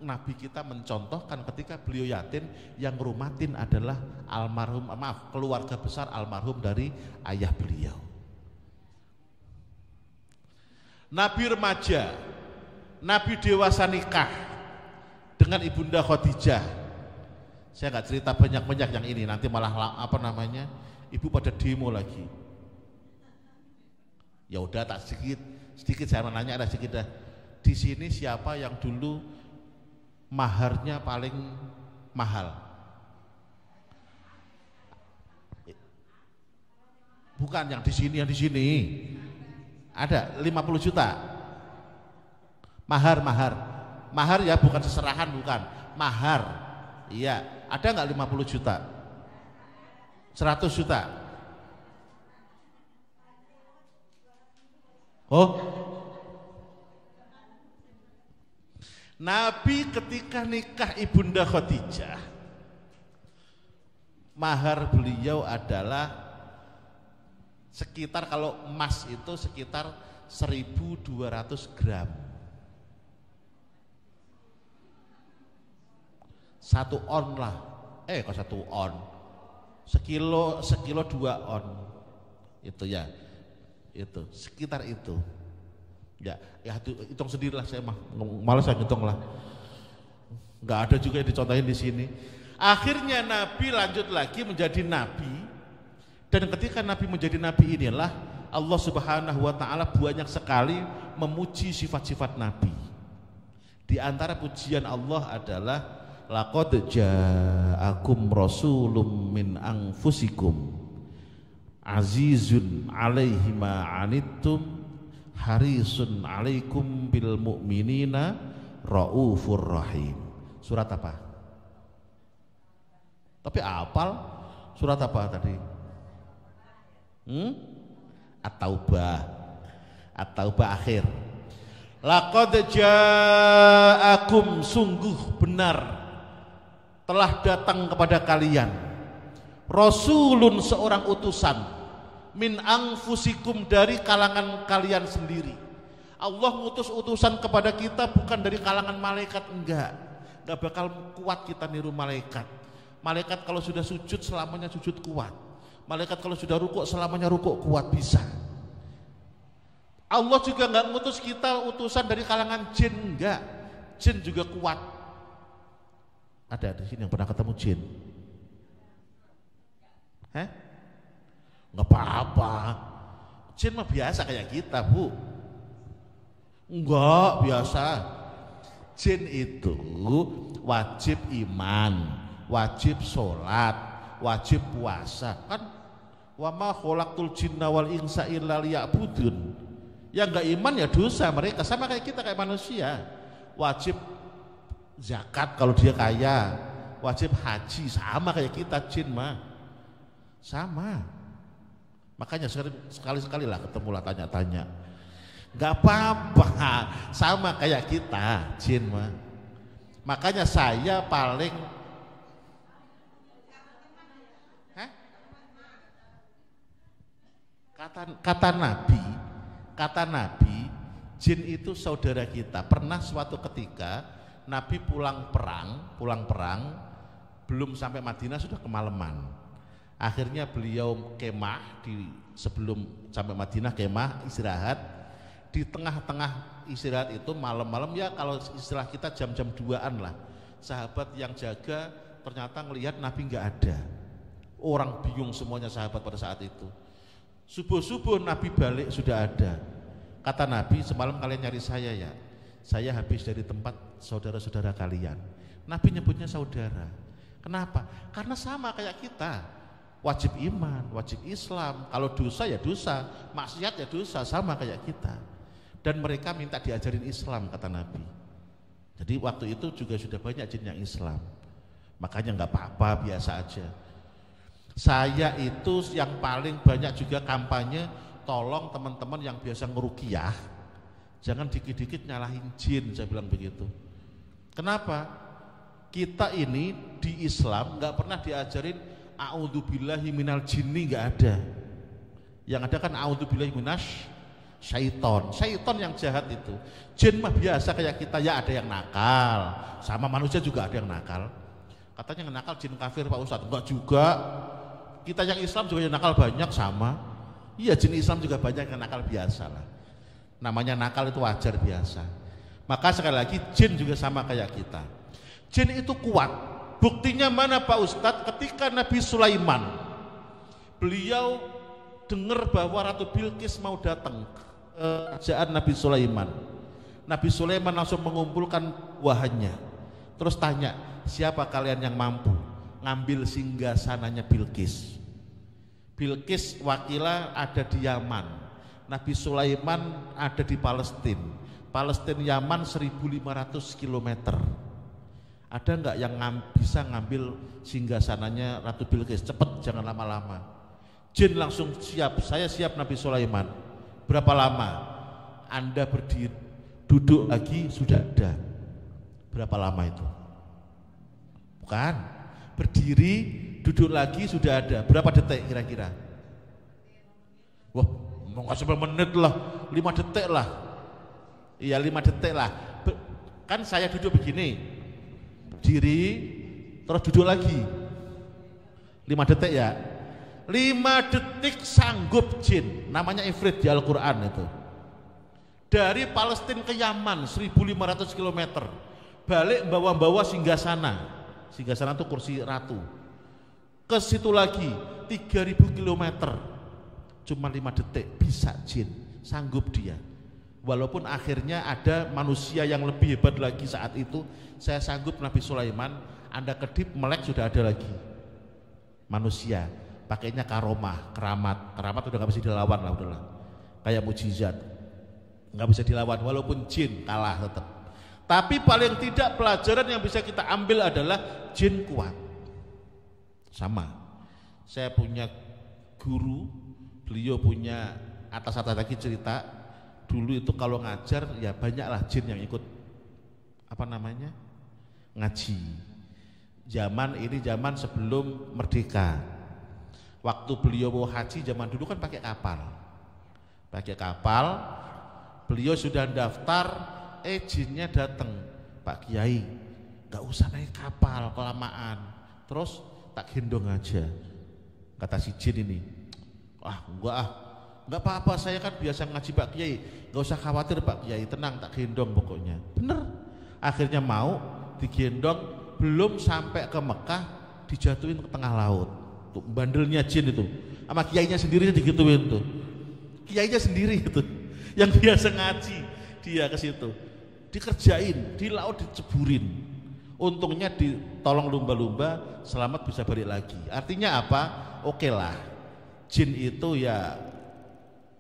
Nabi kita mencontohkan ketika beliau yatim, yang rumatin adalah keluarga besar almarhum dari ayah beliau. Nabi remaja, Nabi dewasa nikah dengan Ibunda Khadijah. Saya nggak cerita banyak-banyak yang ini, nanti malah ibu pada demo lagi. Ya udah, tak sedikit saya menanya, ada sedikit dah. Di sini siapa yang dulu maharnya paling mahal? Bukan yang di sini, yang di sini. Ada 50 juta. Mahar. Mahar ya, bukan seserahan, bukan. Mahar. Iya, ada nggak 50 juta? 100 juta. Oh. Nabi ketika nikah Ibunda Khadijah, mahar beliau adalah sekitar, kalau emas itu sekitar 1.200 gram. 1 on lah. Kok 1 on? Sekilo 2 on. Itu ya. Itu sekitar itu. Ya hitung sendirilah, saya malas saya hitung lah. Nggak ada juga yang dicontohin di sini. Akhirnya Nabi lanjut lagi menjadi Nabi, dan ketika Nabi menjadi Nabi inilah Allah Subhanahu wa Ta'ala banyak sekali memuji sifat-sifat Nabi. Di antara pujian Allah adalah laqad ja'akum rasulun min anfusikum azizun 'alaihi ma 'anittum harisun 'alaikum bil mu'minina raufur rahim. Surat apa? Tapi apal surat apa tadi? At-Taubah. At-Taubah akhir. Laqad ja'akum, sungguh benar telah datang kepada kalian rasulun, seorang utusan, min anfusikum, dari kalangan kalian sendiri. Allah ngutus utusan kepada kita bukan dari kalangan malaikat, enggak bakal kuat kita niru malaikat. Malaikat kalau sudah sujud selamanya sujud kuat, malaikat kalau sudah rukuk selamanya rukuk kuat, bisa. Allah juga enggak ngutus kita utusan dari kalangan jin, enggak. Jin juga kuat. Ada di sini yang pernah ketemu jin? Nggak apa-apa, jin mah biasa kayak kita, Bu. Enggak biasa. Jin itu wajib iman, wajib sholat, wajib puasa. Kan wa ma khalaqtul jinna wal insa illa liya'budun. Yang enggak iman ya dosa mereka, sama kayak kita, kayak manusia. Wajib zakat kalau dia kaya, wajib haji, sama kayak kita. Jin mah sama. Makanya sekali-sekali lah ketemu lah, tanya-tanya. Gak apa-apa, sama kayak kita, jin mah. Makanya saya paling kata Nabi, jin itu saudara kita. Pernah suatu ketika Nabi pulang perang, belum sampai Madinah sudah kemalaman. Akhirnya beliau kemah, sebelum sampai Madinah kemah istirahat. Di tengah-tengah istirahat itu malam-malam, ya kalau istilah kita jam-jam 2-an lah, sahabat yang jaga ternyata ngelihat Nabi nggak ada. Orang bingung semuanya sahabat pada saat itu. Subuh-subuh Nabi balik sudah ada. Kata Nabi, semalam kalian nyari saya ya, saya habis dari tempat saudara-saudara kalian. Nabi nyebutnya saudara. Kenapa? Karena sama kayak kita, wajib iman, wajib Islam. Kalau dosa ya dosa, maksiat ya dosa, sama kayak kita. Dan mereka minta diajarin Islam, kata Nabi. Jadi waktu itu juga sudah banyak jin yang Islam. Makanya nggak apa-apa, biasa aja. Saya itu yang paling banyak juga kampanye, tolong teman-teman yang biasa ngeruqyah, jangan dikit-dikit nyalahin jin, saya bilang begitu. Kenapa? Kita ini di Islam nggak pernah diajarin a'udzubillahi minal jinni, nggak ada. Yang ada kan a'udzubillahi minasy syaiton. Syaiton yang jahat itu. Jin mah biasa kayak kita, ya ada yang nakal, sama manusia juga ada yang nakal. Katanya yang nakal jin kafir Pak Ustadz, enggak juga. Kita yang Islam juga yang nakal banyak, sama. Iya, jin Islam juga banyak yang nakal, biasa lah. Namanya nakal itu wajar, biasa. Maka sekali lagi jin juga sama kayak kita. Jin itu kuat. Buktinya mana Pak Ustadz? Ketika Nabi Sulaiman, beliau dengar bahwa Ratu Bilqis mau datang ke kerajaan Nabi Sulaiman. Nabi Sulaiman langsung mengumpulkan wahannya, terus tanya, siapa kalian yang mampu ngambil singgasananya Bilqis? Bilqis wakila ada di Yaman, Nabi Sulaiman ada di Palestina. Palestina Yaman 1.500 km. Ada nggak yang bisa ngambil singgasananya Ratu Bilqis? Cepet, jangan lama-lama. Jin langsung siap, saya siap Nabi Sulaiman. Berapa lama? Anda berdiri, duduk lagi sudah ada. Berapa lama itu? Bukan, berdiri, duduk lagi sudah ada. Berapa detik kira-kira? Wah, mau nggak sampai menit lah, 5 detik lah. Iya 5 detik lah. Kan saya duduk begini, berdiri, terus duduk lagi. 5 detik ya. 5 detik sanggup jin, namanya ifrit di Al-Quran itu. Dari Palestina ke Yaman 1.500 km, balik bawa-bawa singgasana. Singgasana itu kursi ratu. Ke situ lagi 3.000 km, cuma 5 detik bisa jin, sanggup dia. Walaupun akhirnya ada manusia yang lebih hebat lagi saat itu. Saya sanggup Nabi Sulaiman, Anda kedip melek sudah ada lagi manusia, pakainya karomah, keramat udah gak bisa dilawan lah, udahlah kayak mujizat, nggak bisa dilawan. Walaupun jin kalah tetap. Tapi paling tidak pelajaran yang bisa kita ambil adalah jin kuat. Sama, saya punya guru, beliau punya atas lagi cerita, dulu itu kalau ngajar ya banyaklah jin yang ikut ngaji. Zaman ini zaman sebelum merdeka. Waktu beliau mau haji zaman dulu kan pakai kapal. Beliau sudah daftar, jinnya datang, Pak Kiai, nggak usah naik kapal kelamaan, terus tak gendong aja. Kata si jin ini, enggak apa-apa, saya kan biasa ngaji Pak Kiai, nggak usah khawatir Pak Kiai, tenang, tak gendong pokoknya. Bener, akhirnya mau digendong, belum sampai ke Mekah dijatuhin ke tengah laut. Tuh bandelnya jin itu, sama kiainya sendiri digituin tuh, kiainya sendiri itu, yang biasa ngaji, dia ke situ, dikerjain, di laut diceburin. Untungnya ditolong lumba-lumba, selamat bisa balik lagi. Artinya apa? Oke lah, jin itu ya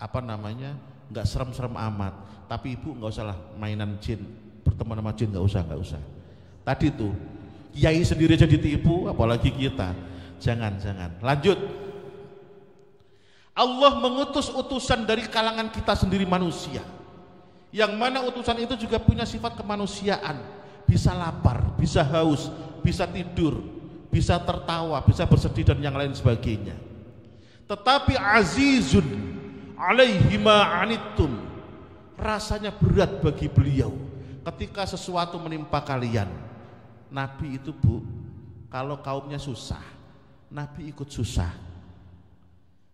nggak serem-serem amat. Tapi ibu nggak usah lah mainan jin, berteman sama jin nggak usah. Tadi tuh kiai sendiri aja ditipu, apalagi kita. Jangan. Lanjut. Allah mengutus utusan dari kalangan kita sendiri manusia, yang mana utusan itu juga punya sifat kemanusiaan, bisa lapar, bisa haus, bisa tidur, bisa tertawa, bisa bersedih dan yang lain sebagainya. Tetapi azizun alaihi ma anittum, rasanya berat bagi beliau ketika sesuatu menimpa kalian. Nabi itu kalau kaumnya susah, Nabi ikut susah.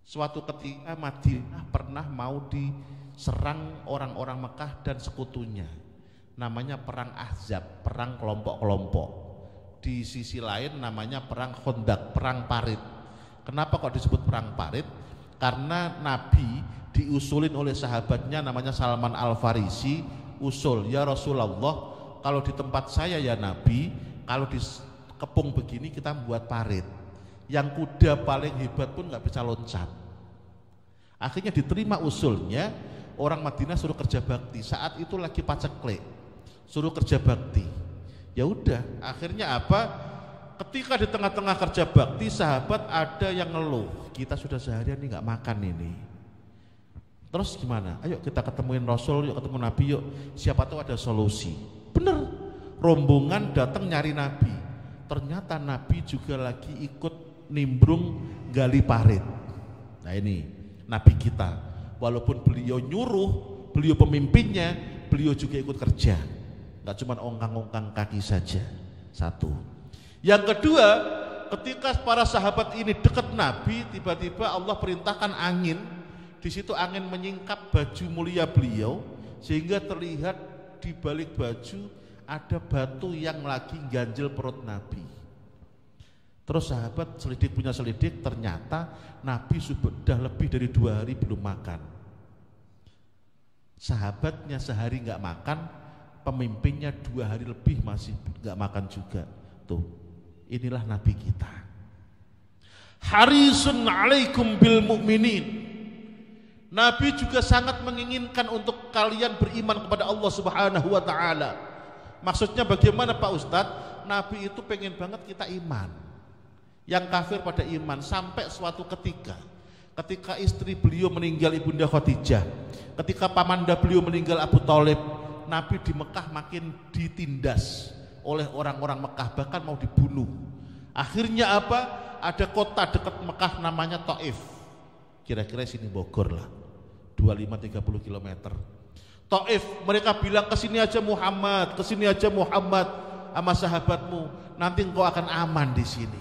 Suatu ketika Madinah pernah mau diserang orang-orang Mekah dan sekutunya, namanya perang Ahzab, perang kelompok-kelompok. Di sisi lain namanya perang Khandaq, perang parit. Kenapa kok disebut perang parit? Karena Nabi diusulin oleh sahabatnya namanya Salman Al-Farisi, usul, ya Rasulullah, kalau di tempat saya ya Nabi, kalau di kepung begini kita buat parit, yang kuda paling hebat pun nggak bisa loncat. Akhirnya diterima usulnya, orang Madinah suruh kerja bakti. Saat itu lagi paceklik, suruh kerja bakti. Ya udah, akhirnya apa? Ketika di tengah-tengah kerja bakti, sahabat ada yang ngeluh, kita sudah seharian nih nggak makan ini. Terus gimana? Ayo kita ketemuin Rasul, yuk ketemu Nabi yuk. Siapa tahu ada solusi. Bener, rombongan datang nyari Nabi. Ternyata Nabi juga lagi ikut nimbrung gali parit. Nah ini Nabi kita, walaupun beliau nyuruh, beliau pemimpinnya, beliau juga ikut kerja, nggak cuma ongkang-ongkang kaki saja. Satu. Yang kedua, ketika para sahabat ini dekat Nabi, tiba-tiba Allah perintahkan angin. Di situ angin menyingkap baju mulia beliau, sehingga terlihat di balik baju ada batu yang lagi ganjel perut Nabi. Terus sahabat selidik punya selidik, ternyata Nabi sudah lebih dari 2 hari belum makan. Sahabatnya sehari nggak makan, pemimpinnya 2 hari lebih masih nggak makan juga. Tuh, inilah Nabi kita. harisun 'alaikum bil mu'minin. Nabi juga sangat menginginkan untuk kalian beriman kepada Allah Subhanahu wa taala. Maksudnya bagaimana Pak Ustadz? Nabi itu pengen banget kita iman. Yang kafir pada iman sampai suatu ketika istri beliau meninggal Ibunda Khadijah, ketika pamanda beliau meninggal Abu Thalib, Nabi di Mekah makin ditindas oleh orang-orang Mekah, bahkan mau dibunuh. Akhirnya apa? Ada kota dekat Mekah namanya Taif. Kira-kira sini Bogor lah, 25-30 km. Taif, mereka bilang kesini aja Muhammad sama sahabatmu, nanti engkau akan aman di sini.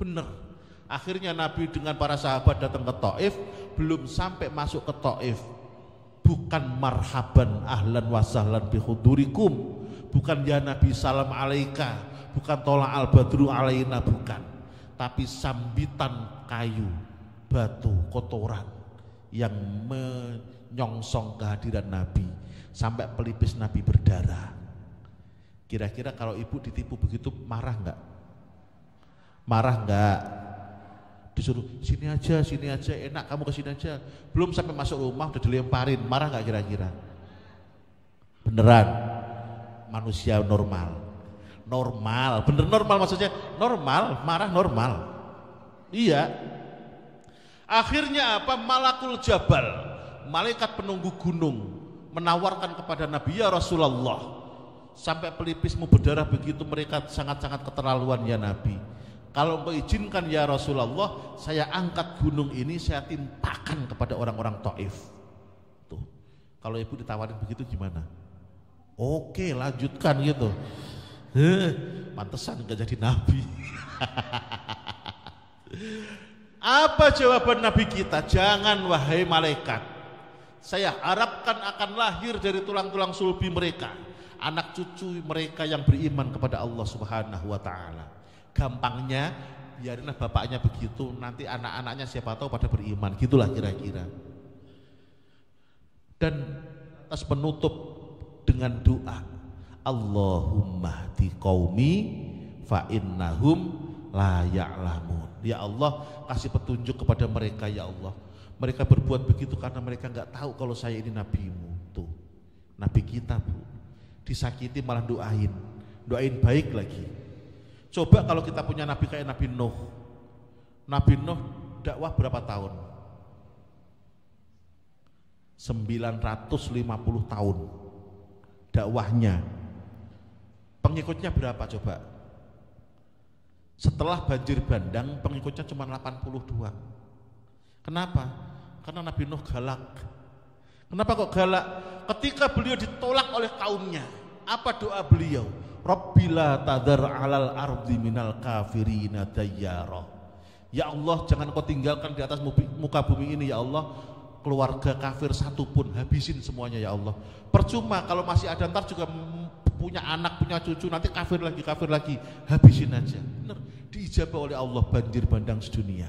Bener. Akhirnya Nabi dengan para sahabat datang ke Taif, belum sampai masuk ke Taif, bukan marhaban ahlan wa sahlan bi hudurikum, bukan ya Nabi salam alaika, bukan tola al badru alaina, bukan, tapi sambitan kayu, batu, kotoran yang menyongsong kehadiran Nabi sampai pelipis Nabi berdarah. Kira-kira kalau ibu ditipu begitu marah enggak? Marah enggak? Disuruh sini aja, enak kamu kesini aja, belum sampai masuk rumah udah dilemparin, marah enggak kira-kira? Beneran manusia normal, bener normal, maksudnya normal, marah normal. Iya. Akhirnya apa? Malakul Jabal, malaikat penunggu gunung, menawarkan kepada Nabi, ya Rasulullah, sampai pelipismu berdarah begitu, mereka sangat-sangat keterlaluan ya Nabi. Kalau engkau izinkan ya Rasulullah, saya angkat gunung ini, saya timpakan kepada orang-orang Taif. Tuh, kalau ibu ditawarin begitu gimana? Oke, lanjutkan gitu. Pantesan enggak jadi Nabi. Apa jawaban Nabi kita? Jangan wahai malaikat, saya harapkan akan lahir dari tulang-tulang sulbi mereka anak cucu mereka yang beriman kepada Allah Subhanahu wa taala. Gampangnya biarinlah bapaknya begitu, nanti anak-anaknya siapa tahu pada beriman, gitulah kira-kira. Dan atas penutup dengan doa, Allahumma hdi qaumi fa innahum la ya'lamun. Ya Allah, kasih petunjuk kepada mereka ya Allah. Mereka berbuat begitu karena mereka enggak tahu kalau saya ini nabimu. Tuh, nabi kita Bu, disakiti malah doain baik lagi. Coba kalau kita punya nabi kayak Nabi Nuh. Nabi Nuh dakwah berapa tahun? 950 tahun dakwahnya. Pengikutnya berapa coba? Setelah banjir bandang pengikutnya cuma 82. Kenapa? Karena Nabi Nuh galak. Kenapa kok galak? Ketika beliau ditolak oleh kaumnya, apa doa beliau? Rabbila tadar alal ardi minal kafirina dayyara. Ya Allah, jangan kau tinggalkan di atas muka bumi ini ya Allah keluarga kafir satu pun, habisin semuanya ya Allah. Percuma kalau masih ada, ntar juga punya anak, punya cucu, nanti kafir lagi, habisin aja. Bener, diijabah oleh Allah, banjir bandang sedunia,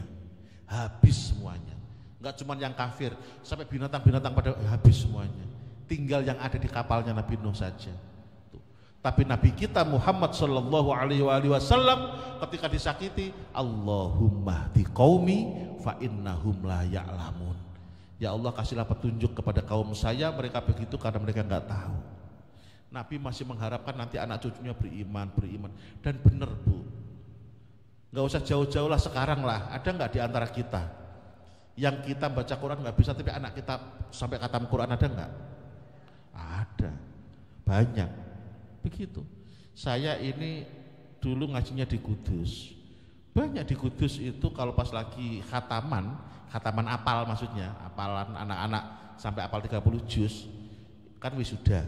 habis semuanya. Enggak cuma yang kafir, sampai binatang-binatang pada habis semuanya. Tinggal yang ada di kapalnya Nabi Nuh saja. Tapi Nabi kita Muhammad sallallahu alaihi wasallam ketika disakiti, Allahumma hdi qaumi fa innahum la ya'lamun. Ya Allah, kasihlah petunjuk kepada kaum saya, mereka begitu karena mereka enggak tahu. Nabi masih mengharapkan nanti anak cucunya beriman. Dan benar Bu, enggak usah jauh-jauh lah, sekarang lah. Ada enggak di antara kita yang kita baca Quran enggak bisa, tapi anak kita sampai khatam Quran, ada enggak? Ada, banyak. Begitu. Saya ini dulu ngajinya di Kudus. Banyak di Kudus itu kalau pas lagi khataman apal, maksudnya apalan anak-anak sampai apal 30 juz, kan wisuda.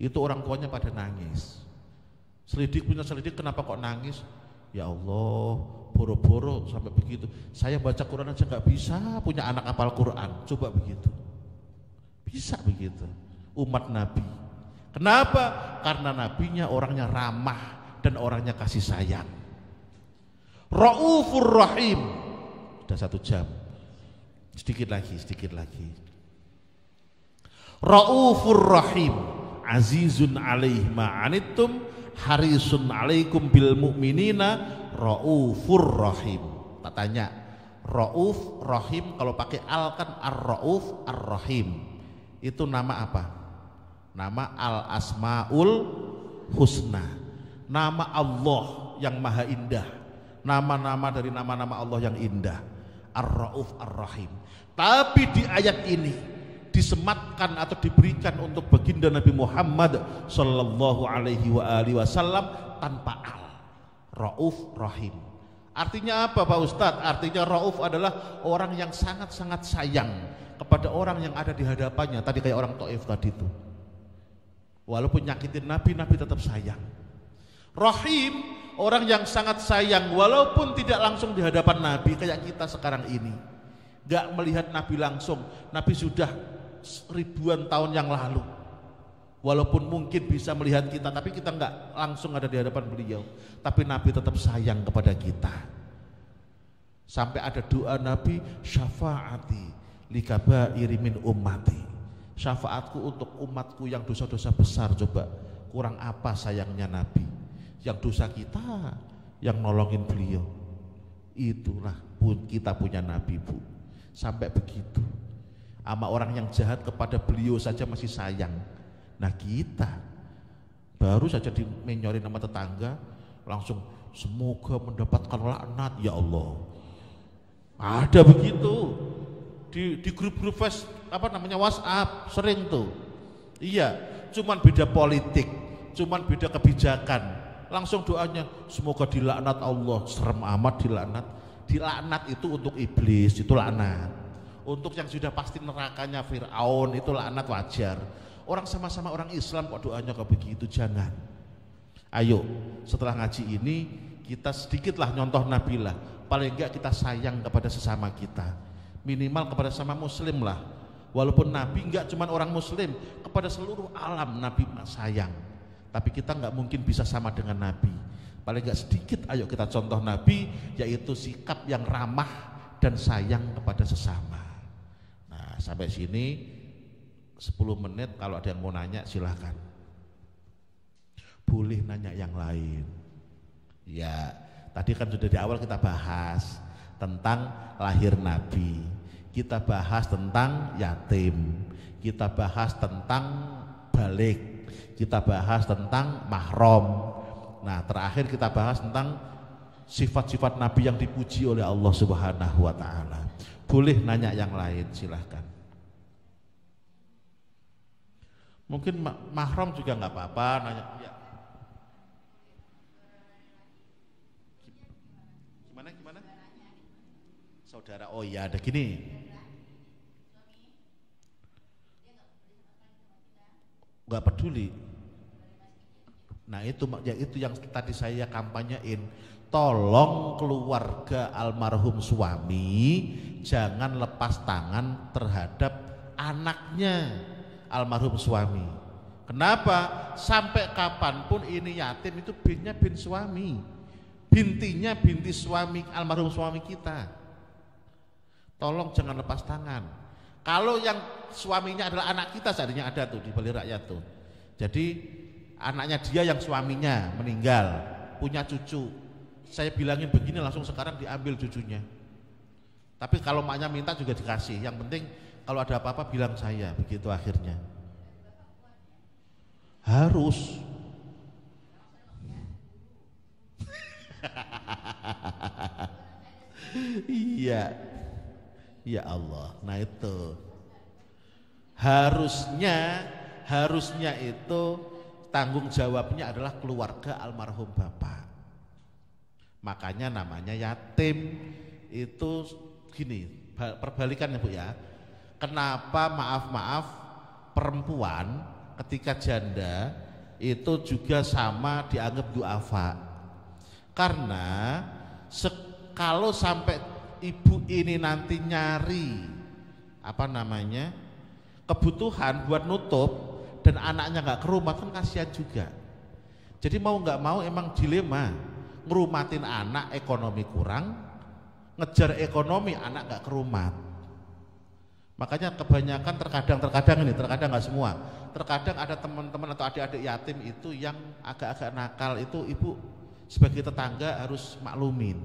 Itu orang tuanya pada nangis. Selidik kenapa kok nangis? Ya Allah, boro-boro sampai begitu. Saya baca Quran aja nggak bisa punya anak apal Quran. Coba begitu. Bisa begitu. Umat Nabi. Kenapa? Karena nabinya orangnya ramah dan orangnya kasih sayang. Raufur Rahim. Sudah 1 jam. Sedikit lagi. Raufur Rahim. Azizun alaihi ma anittum harisun alaikum bil mu'minina raufur rahim. Tak tanya, Rauf, Rahim, kalau pakai al kan Ar-Rauf, Ar-Rahim. Itu nama apa? Nama Al-Asmaul Husna. Nama Allah yang maha indah. Nama-nama dari nama-nama Allah yang indah. Ar-Rauf, Ar-Rahim. Tapi di ayat ini disematkan atau diberikan untuk baginda Nabi Muhammad sallallahu alaihi wasallam tanpa al. Rauf, Rahim. Artinya apa Pak Ustadz? Artinya Rauf adalah orang yang sangat-sangat sayang kepada orang yang ada di hadapannya. Tadi kayak orang Taif tadi itu. Walaupun nyakitin Nabi, Nabi tetap sayang. Rahim, orang yang sangat sayang walaupun tidak langsung di hadapan Nabi, kayak kita sekarang ini. Gak melihat Nabi langsung. Nabi sudah ribuan tahun yang lalu. Walaupun mungkin bisa melihat kita, tapi kita nggak langsung ada di hadapan beliau. Tapi Nabi tetap sayang kepada kita. Sampai ada doa Nabi, syafaati likabairi min ummati. Syafaatku untuk umatku yang dosa-dosa besar. Coba kurang apa sayangnya Nabi? Yang dosa kita, yang nolongin beliau. Itulah pun kita punya Nabi, Bu. Sampai begitu. Sama orang yang jahat kepada beliau saja masih sayang. Nah kita baru saja dimenyorin sama tetangga langsung semoga mendapatkan laknat ya Allah. Ada begitu di grup-grup WhatsApp sering tuh. Iya, cuman beda politik, cuman beda kebijakan. Langsung doanya semoga dilaknat Allah. Serem amat dilaknat. Dilaknat itu untuk iblis, itu laknat. Untuk yang sudah pasti nerakanya Fir'aun itu laknat wajar. Orang sama-sama orang Islam kok doanya kayak begitu, jangan. Ayo setelah ngaji ini kita sedikitlah nyontoh Nabi lah. Paling enggak kita sayang kepada sesama kita. Minimal kepada sesama muslim lah. Walaupun Nabi enggak cuma orang muslim, kepada seluruh alam Nabi sayang. Tapi kita enggak mungkin bisa sama dengan Nabi. Paling enggak sedikit ayo kita contoh Nabi, yaitu sikap yang ramah dan sayang kepada sesama. Nah sampai sini 10 menit, kalau ada yang mau nanya silahkan. Boleh nanya yang lain. Ya, tadi kan sudah di awal kita bahas tentang lahir Nabi. Kita bahas tentang yatim. Kita bahas tentang balik. Kita bahas tentang mahram. Nah, terakhir kita bahas tentang sifat-sifat Nabi yang dipuji oleh Allah Subhanahu wa taala. Boleh nanya yang lain, silahkan. Mungkin mahram juga nggak apa-apa nanya. Ya. Gimana? Saudara, oh ya ada gini. Nggak peduli. Nah itu yang tadi saya kampanyein. Tolong keluarga almarhum suami jangan lepas tangan terhadap anaknya almarhum suami. Kenapa? Sampai kapanpun ini yatim itu binnya bin suami, bintinya binti suami almarhum suami kita. Tolong jangan lepas tangan. Kalau yang suaminya adalah anak kita, seandainya ada tuh di Bali Rakyat tuh. Jadi anaknya dia yang suaminya meninggal, punya cucu. Saya bilangin begini langsung sekarang diambil cucunya. Tapi kalau maknya minta juga dikasih. Yang penting kalau ada apa-apa bilang saya, begitu akhirnya. Harus. Iya. Ya Allah. Nah itu. Harusnya itu tanggung jawabnya adalah keluarga almarhum bapak. Makanya namanya yatim. Itu gini, perbalikannya Bu ya. Kenapa maaf perempuan ketika janda itu juga sama dianggap duafa? Karena kalau sampai ibu ini nanti nyari kebutuhan buat nutup dan anaknya nggak ke rumah kan kasihan juga. Jadi mau nggak mau emang dilema, ngerumatin anak ekonomi kurang, ngejar ekonomi anak nggak ke rumah. Makanya kebanyakan terkadang nggak semua, terkadang ada teman-teman atau adik-adik yatim itu yang agak-agak nakal, itu ibu sebagai tetangga harus maklumin.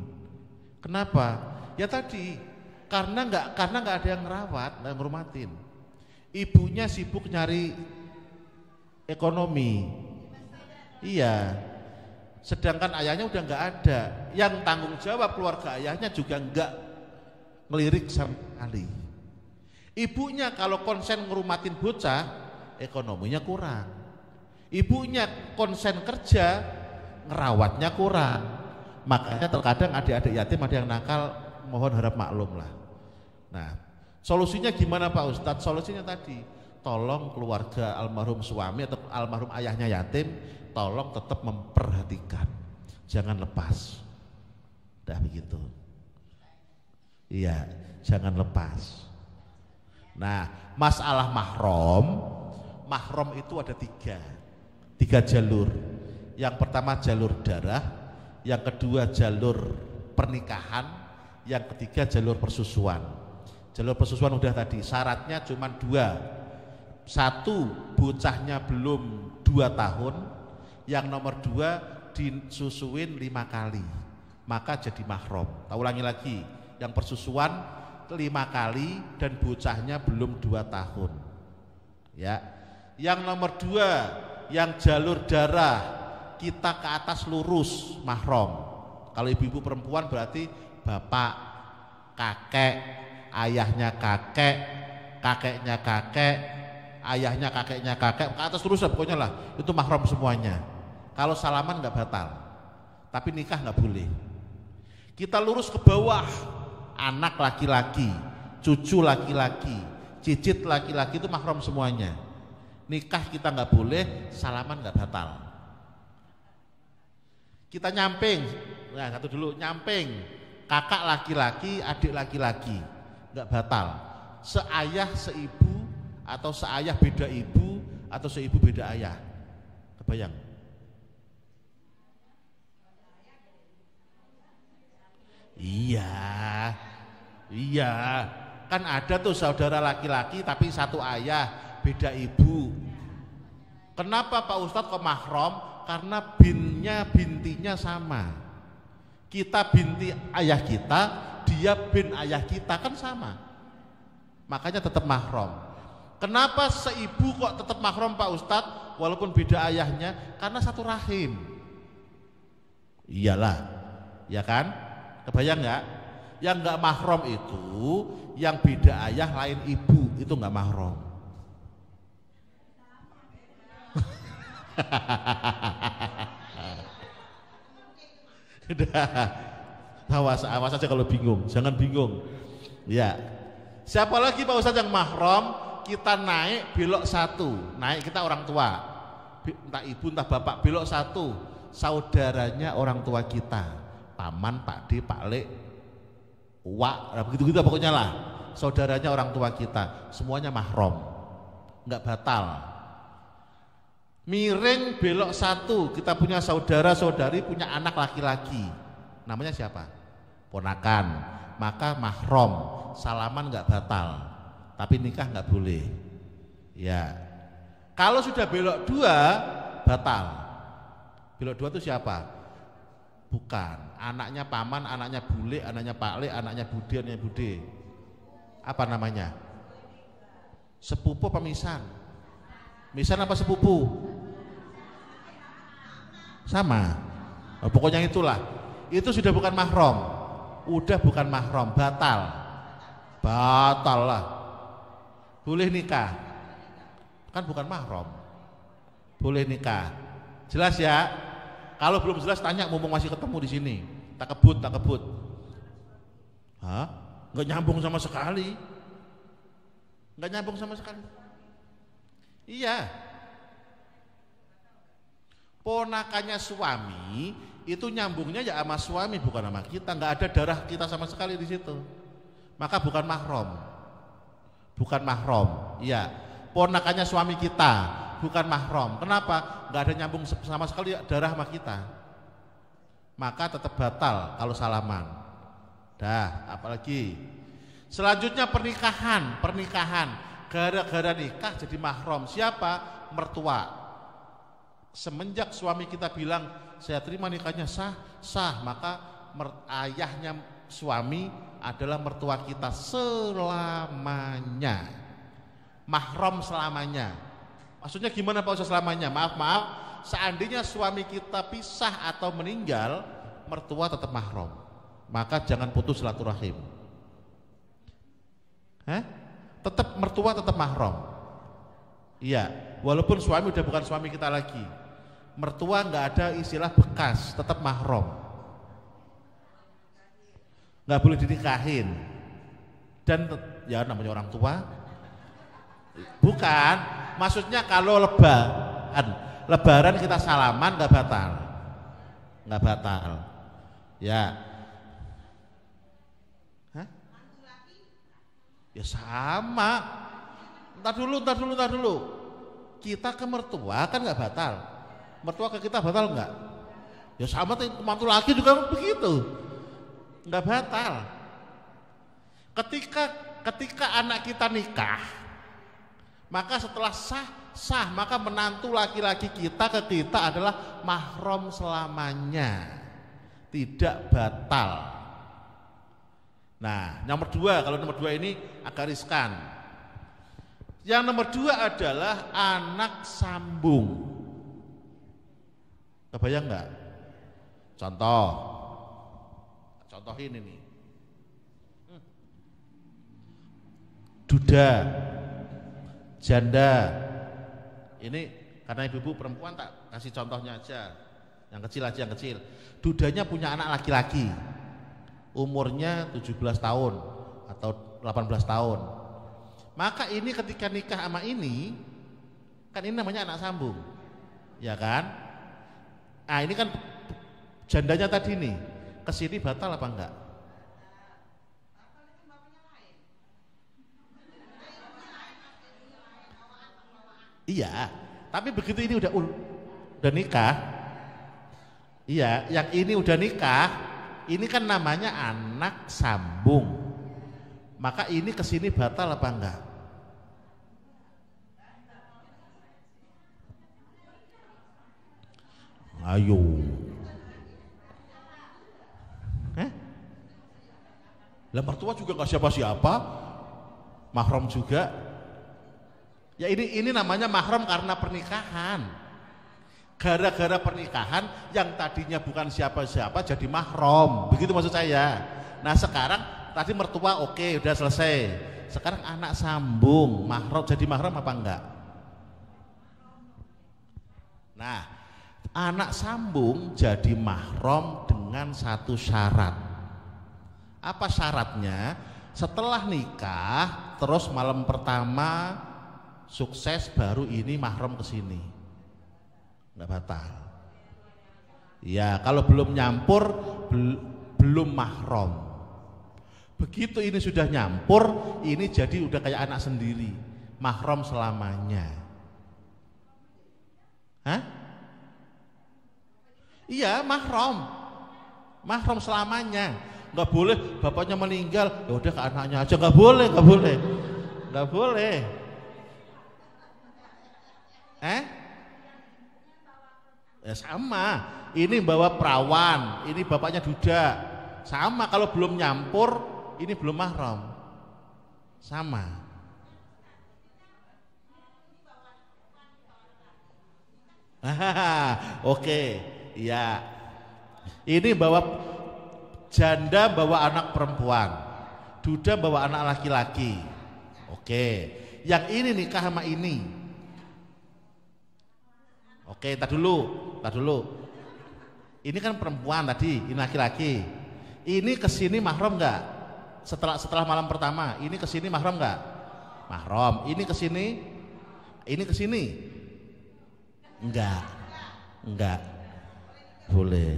Kenapa? Ya tadi, karena nggak ada yang ngerawat, nggak ngurumatin. Ibunya sibuk nyari ekonomi. Iya. Sedangkan ayahnya udah nggak ada. Yang tanggung jawab keluarga ayahnya juga nggak ngelirik sama sekali. Ibunya kalau konsen ngurumatin bocah, ekonominya kurang. Ibunya konsen kerja, ngerawatnya kurang. Makanya terkadang adik-adik yatim ada yang nakal, mohon harap maklum lah. Nah, solusinya gimana Pak Ustadz? Solusinya tadi, tolong keluarga almarhum suami atau almarhum ayahnya yatim, tolong tetap memperhatikan, jangan lepas. Dah begitu. Iya, jangan lepas. Nah, masalah mahram itu ada tiga jalur. Yang pertama jalur darah, yang kedua jalur pernikahan, yang ketiga jalur persusuan. Jalur persusuan udah tadi, syaratnya cuma 2. 1, bocahnya belum 2 tahun, yang nomor 2 disusuin 5 kali, maka jadi mahram. Tak ulangi lagi, yang persusuan 5 kali dan bocahnya belum 2 tahun. Ya. Yang nomor 2, yang jalur darah, kita ke atas lurus mahram. Kalau ibu-ibu perempuan berarti bapak, kakek, ayahnya kakek, kakeknya kakek, ayahnya kakeknya kakek, ke atas terus lah pokoknya lah. Itu mahram semuanya. Kalau salaman nggak batal, tapi nikah nggak boleh. Kita lurus ke bawah, anak laki-laki, cucu laki-laki, cicit laki-laki, itu mahram semuanya. Nikah kita nggak boleh, salaman nggak batal. Kita nyamping, nah satu dulu, nyamping, kakak laki-laki, adik laki-laki, nggak batal. Seayah seibu atau seayah beda ibu atau seibu beda ayah, kebayang? Iya, kan ada tuh saudara laki-laki tapi satu ayah beda ibu. Kenapa Pak Ustadz kok mahram? Karena bintinya sama. Kita binti ayah kita, dia bin ayah kita, kan sama. Makanya tetap mahram. Kenapa seibu kok tetap mahram Pak Ustadz walaupun beda ayahnya? Karena satu rahim. Iyalah, ya kan? Kebayang nggak? Yang nggak mahram itu yang beda ayah lain ibu, itu nggak mahram. Awas aja kalau bingung, jangan bingung. Ya, siapa lagi Pak Ustadz yang mahram? Kita naik belok 1, naik kita orang tua, entah ibu entah bapak, belok 1, saudaranya orang tua kita. Paman, Pak D, Pak Le, Uwak, begitu-gitu pokoknya lah. Saudaranya orang tua kita, semuanya mahram, nggak batal. Miring belok 1, kita punya saudara-saudari, punya anak laki-laki. Namanya siapa? Ponakan. Maka mahram, salaman nggak batal, tapi nikah nggak boleh. Ya. Kalau sudah belok 2, batal. Belok 2 itu siapa? Bukan, anaknya paman, anaknya bule, anaknya Pak Le, anaknya Bude, anaknya Bude. Apa namanya? Sepupu apa misan? Misan apa sepupu? Sama. Nah, pokoknya itulah. Itu sudah bukan mahram. Udah bukan mahram, batal. Batal lah. Boleh nikah. Kan bukan mahram. Boleh nikah. Jelas ya? Kalau belum jelas tanya, mumpung masih ketemu di sini. Tak kebut. Hah? Nggak nyambung sama sekali. Nggak nyambung sama sekali. Iya. Ponakannya suami itu nyambungnya ya sama suami, bukan sama kita. Nggak ada darah kita sama sekali di situ. Maka bukan mahram. Bukan mahram. Iya. Ponakannya suami kita, bukan mahram. Kenapa? Nggak ada nyambung sama sekali darah sama kita. Maka tetap batal kalau salaman. Dah, apalagi. Selanjutnya pernikahan. Gara-gara nikah jadi mahram. Siapa? Mertua. Semenjak suami kita bilang, saya terima nikahnya sah, maka ayahnya suami adalah mertua kita selamanya, mahram selamanya. Maksudnya gimana Pak Ustaz selamanya? Maaf, seandainya suami kita pisah atau meninggal, mertua tetap mahram, maka jangan putus silaturahim. Tetap mertua tetap mahram. Iya, walaupun suami udah bukan suami kita lagi, mertua nggak ada istilah bekas, tetap mahram, nggak boleh dinikahin. Dan ya namanya orang tua, bukan maksudnya kalau lebaran kita salaman nggak batal, ya. Ya sama. Ntar dulu. Kita ke mertua kan nggak batal, mertua ke kita batal nggak? Ya sama, mantu laki juga begitu, nggak batal. Ketika anak kita nikah, maka setelah sah maka menantu laki-laki kita ke kita adalah mahram selamanya, tidak batal. Nah, nomor dua, kalau nomor dua ini agak riskan. Yang nomor dua adalah anak sambung. Kebayang nggak? Contoh ini nih. Duda, janda. Ini karena ibu-ibu perempuan tak kasih contohnya aja. Yang kecil. Dudanya punya anak laki-laki. Umurnya 17 tahun atau 18 tahun. Maka ini ketika nikah sama ini, kan ini namanya anak sambung, ya kan? Nah ini kan jandanya tadi nih, kesini batal apa enggak? Iya, tapi begitu ini udah nikah, iya, yang ini udah nikah, ini kan namanya anak sambung. Maka ini kesini batal apa enggak? Ayo. Lah mertua juga enggak siapa-siapa, mahram juga. Ya ini namanya mahram karena pernikahan. Gara-gara pernikahan yang tadinya bukan siapa-siapa jadi mahram. Begitu maksud saya. Nah sekarang tadi mertua oke, udah selesai. Sekarang anak sambung, mahram, jadi mahram apa enggak? Nah, anak sambung jadi mahram dengan satu syarat. Apa syaratnya? Setelah nikah, terus malam pertama sukses, baru ini mahram ke sini. Enggak batal. Ya, kalau belum nyampur belum mahram. Begitu ini sudah nyampur, ini jadi udah kayak anak sendiri, mahram selamanya. Iya, mahram selamanya. Nggak boleh bapaknya meninggal, ya udah ke anaknya aja, nggak boleh. Ya sama. Ini bawa perawan, ini bapaknya duda, sama. Kalau belum nyampur, ini belum mahram, sama. Oke, ya. Ini bawa janda bawa anak perempuan, duda bawa anak laki-laki. Oke, yang ini nikah sama ini. Oke, tar dulu. Ini kan perempuan tadi, ini laki-laki. Ini kesini mahram enggak? Setelah malam pertama, ini kesini mahram enggak? Mahram. Ini kesini enggak. Boleh.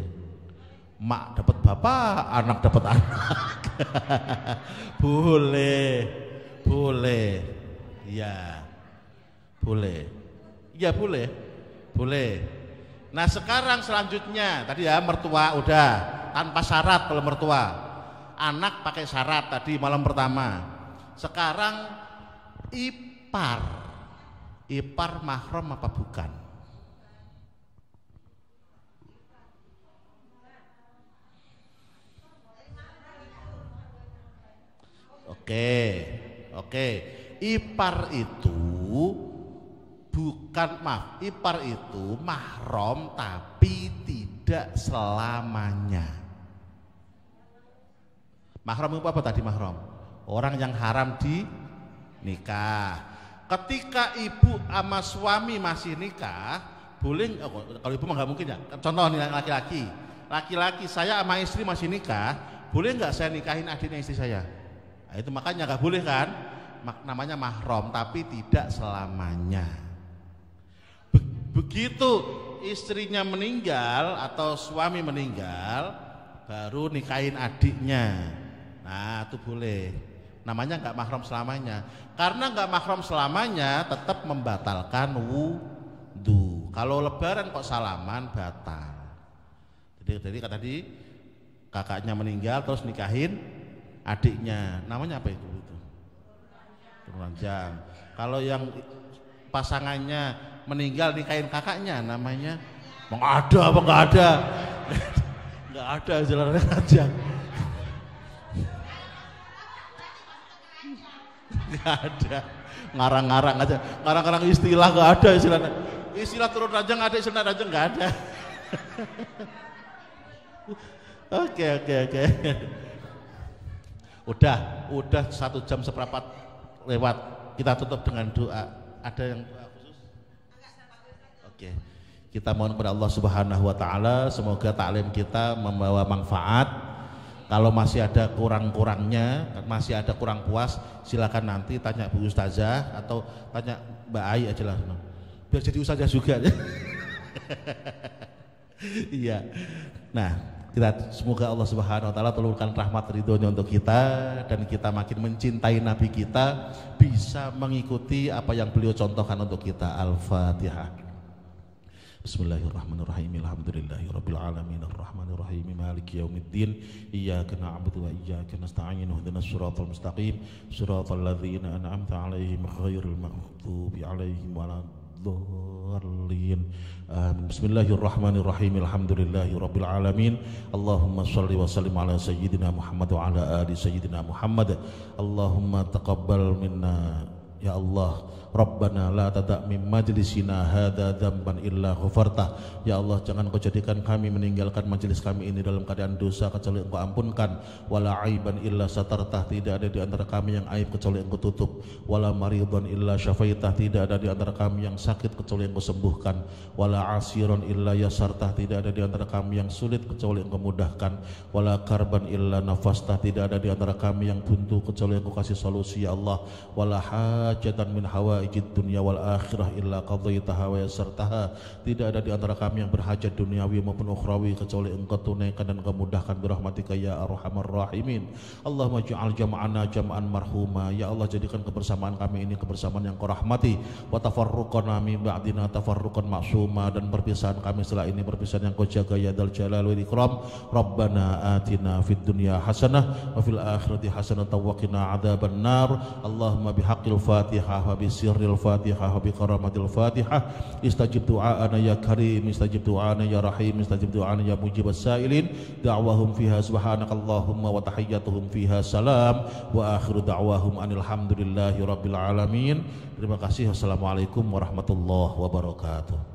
Mak dapat bapak, anak dapat anak. Boleh. Iya. Boleh. Nah sekarang selanjutnya tadi ya mertua udah tanpa syarat. Kalau mertua, anak pakai syarat tadi malam pertama. Sekarang ipar mahram apa bukan? Oke. Ipar itu ipar itu mahram tapi tidak selamanya. Mahram itu apa tadi mahram? Orang yang haram di nikah. Ketika ibu sama suami masih nikah, boleh, kalau ibu mah nggak mungkin ya. Contoh nih laki-laki saya sama istri masih nikah, boleh nggak saya nikahin adiknya istri saya? Nah, itu makanya nggak boleh kan? Namanya mahram tapi tidak selamanya. Begitu istrinya meninggal atau suami meninggal, baru nikahin adiknya. Nah itu boleh. Namanya nggak mahram selamanya. Karena nggak mahram selamanya, tetap membatalkan wudu. Kalau lebaran kok salaman, batal. Jadi tadi kakaknya meninggal terus nikahin adiknya. Namanya apa itu? Ranjang. Kalau yang pasangannya meninggal nikahin kakaknya, namanya ada apa nggak ada? Nggak ada jalannya ranjang. Nggak ada. Ngarang-ngarang aja. Ngarang-ngarang istilah nggak ada istilahnya. Istilah turun ranjang ada, istilah ranjang nggak ada. Oke. Udah 1 jam seperempat lewat. Kita tutup dengan doa. Ada yang doa khusus? Oke. Kita mohon kepada Allah Subhanahu wa taala semoga taklim kita membawa manfaat. Kalau masih ada kurang-kurangnya, masih ada kurang puas, silakan nanti tanya Bu Ustazah atau tanya Mbak Ai aja lah. Biar jadi ustazah juga. Iya. Nah, kita semoga Allah Subhanahu wa taala turunkan rahmat ridhonya untuk kita dan kita makin mencintai Nabi kita, bisa mengikuti apa yang beliau contohkan untuk kita. Al-Fatihah. Bismillahirrahmanirrahim. Alhamdulillahirabbil alamin arrahmanir rahim maliki yaumiddin iyyaka na'budu wa iyyaka nasta'in ihdinas siratal mustaqim siratal ladzina an'amta 'alaihim ghairil maghdubi 'alaihim waladdallin. Bismillahirrahmanirrahim. Alhamdulillahirabbil alamin. Allahumma shalli wa sallim ala sayyidina Muhammad wa ala ali sayyidina Muhammad. Allahumma taqabbal minna ya Allah. Rabbana la tada' min majlisina hadza dzamban illa ghafartah. Ya Allah, jangan kau jadikan kami meninggalkan majelis kami ini dalam keadaan dosa kecuali engkau ampunkan. Wala aiban illa satartah, tidak ada di antara kami yang aib kecuali engkau tutup. Wala maridan illa syafaitah, tidak ada di antara kami yang sakit kecuali engkau sembuhkan. Wala asiran illa yasartah, tidak ada di antara kami yang sulit kecuali engkau mudahkan. Wala karban illa nafastah, tidak ada di antara kami yang buntu kecuali engkau kasih solusi ya Allah. Wala hajatan min hawa ijid dunia wal akhirah illa qadaitaha wa yassartaha, tidak ada di antara kami yang berhajat duniawi maupun ukhrawi kecuali engkau tunaikan dan engkau mudahkan birahmatika ya arhamar rahimin. Allahumma ja'al jam'ana jam'an marhuma, ya Allah jadikan kebersamaan kami ini kebersamaan yang kau rahmati, wa tafarruqana min ba'dina tafarruqan ma'suma, dan perpisahan kami setelah ini perpisahan yang kau jaga ya dzal jalal wal ikram. Rabbana atina fid dunya hasanah wa fil akhirati hasanah wa qina adzaban nar. Allahumma bihaqqil Fatihah wa bisirril Fatihah wa bikaramatil Fatihah istajib du'ana ya karim, istajib du'ana ya rahim, istajib du'ana ya mujibas sailin. Da'wahum fiha subhanakallahumma wa tahiyyatuhum fiha salam wa akhiru da'wahum anil hamdulillahi rabbil alamin. Terima kasih. Wassalamualaikum warahmatullahi wabarakatuh.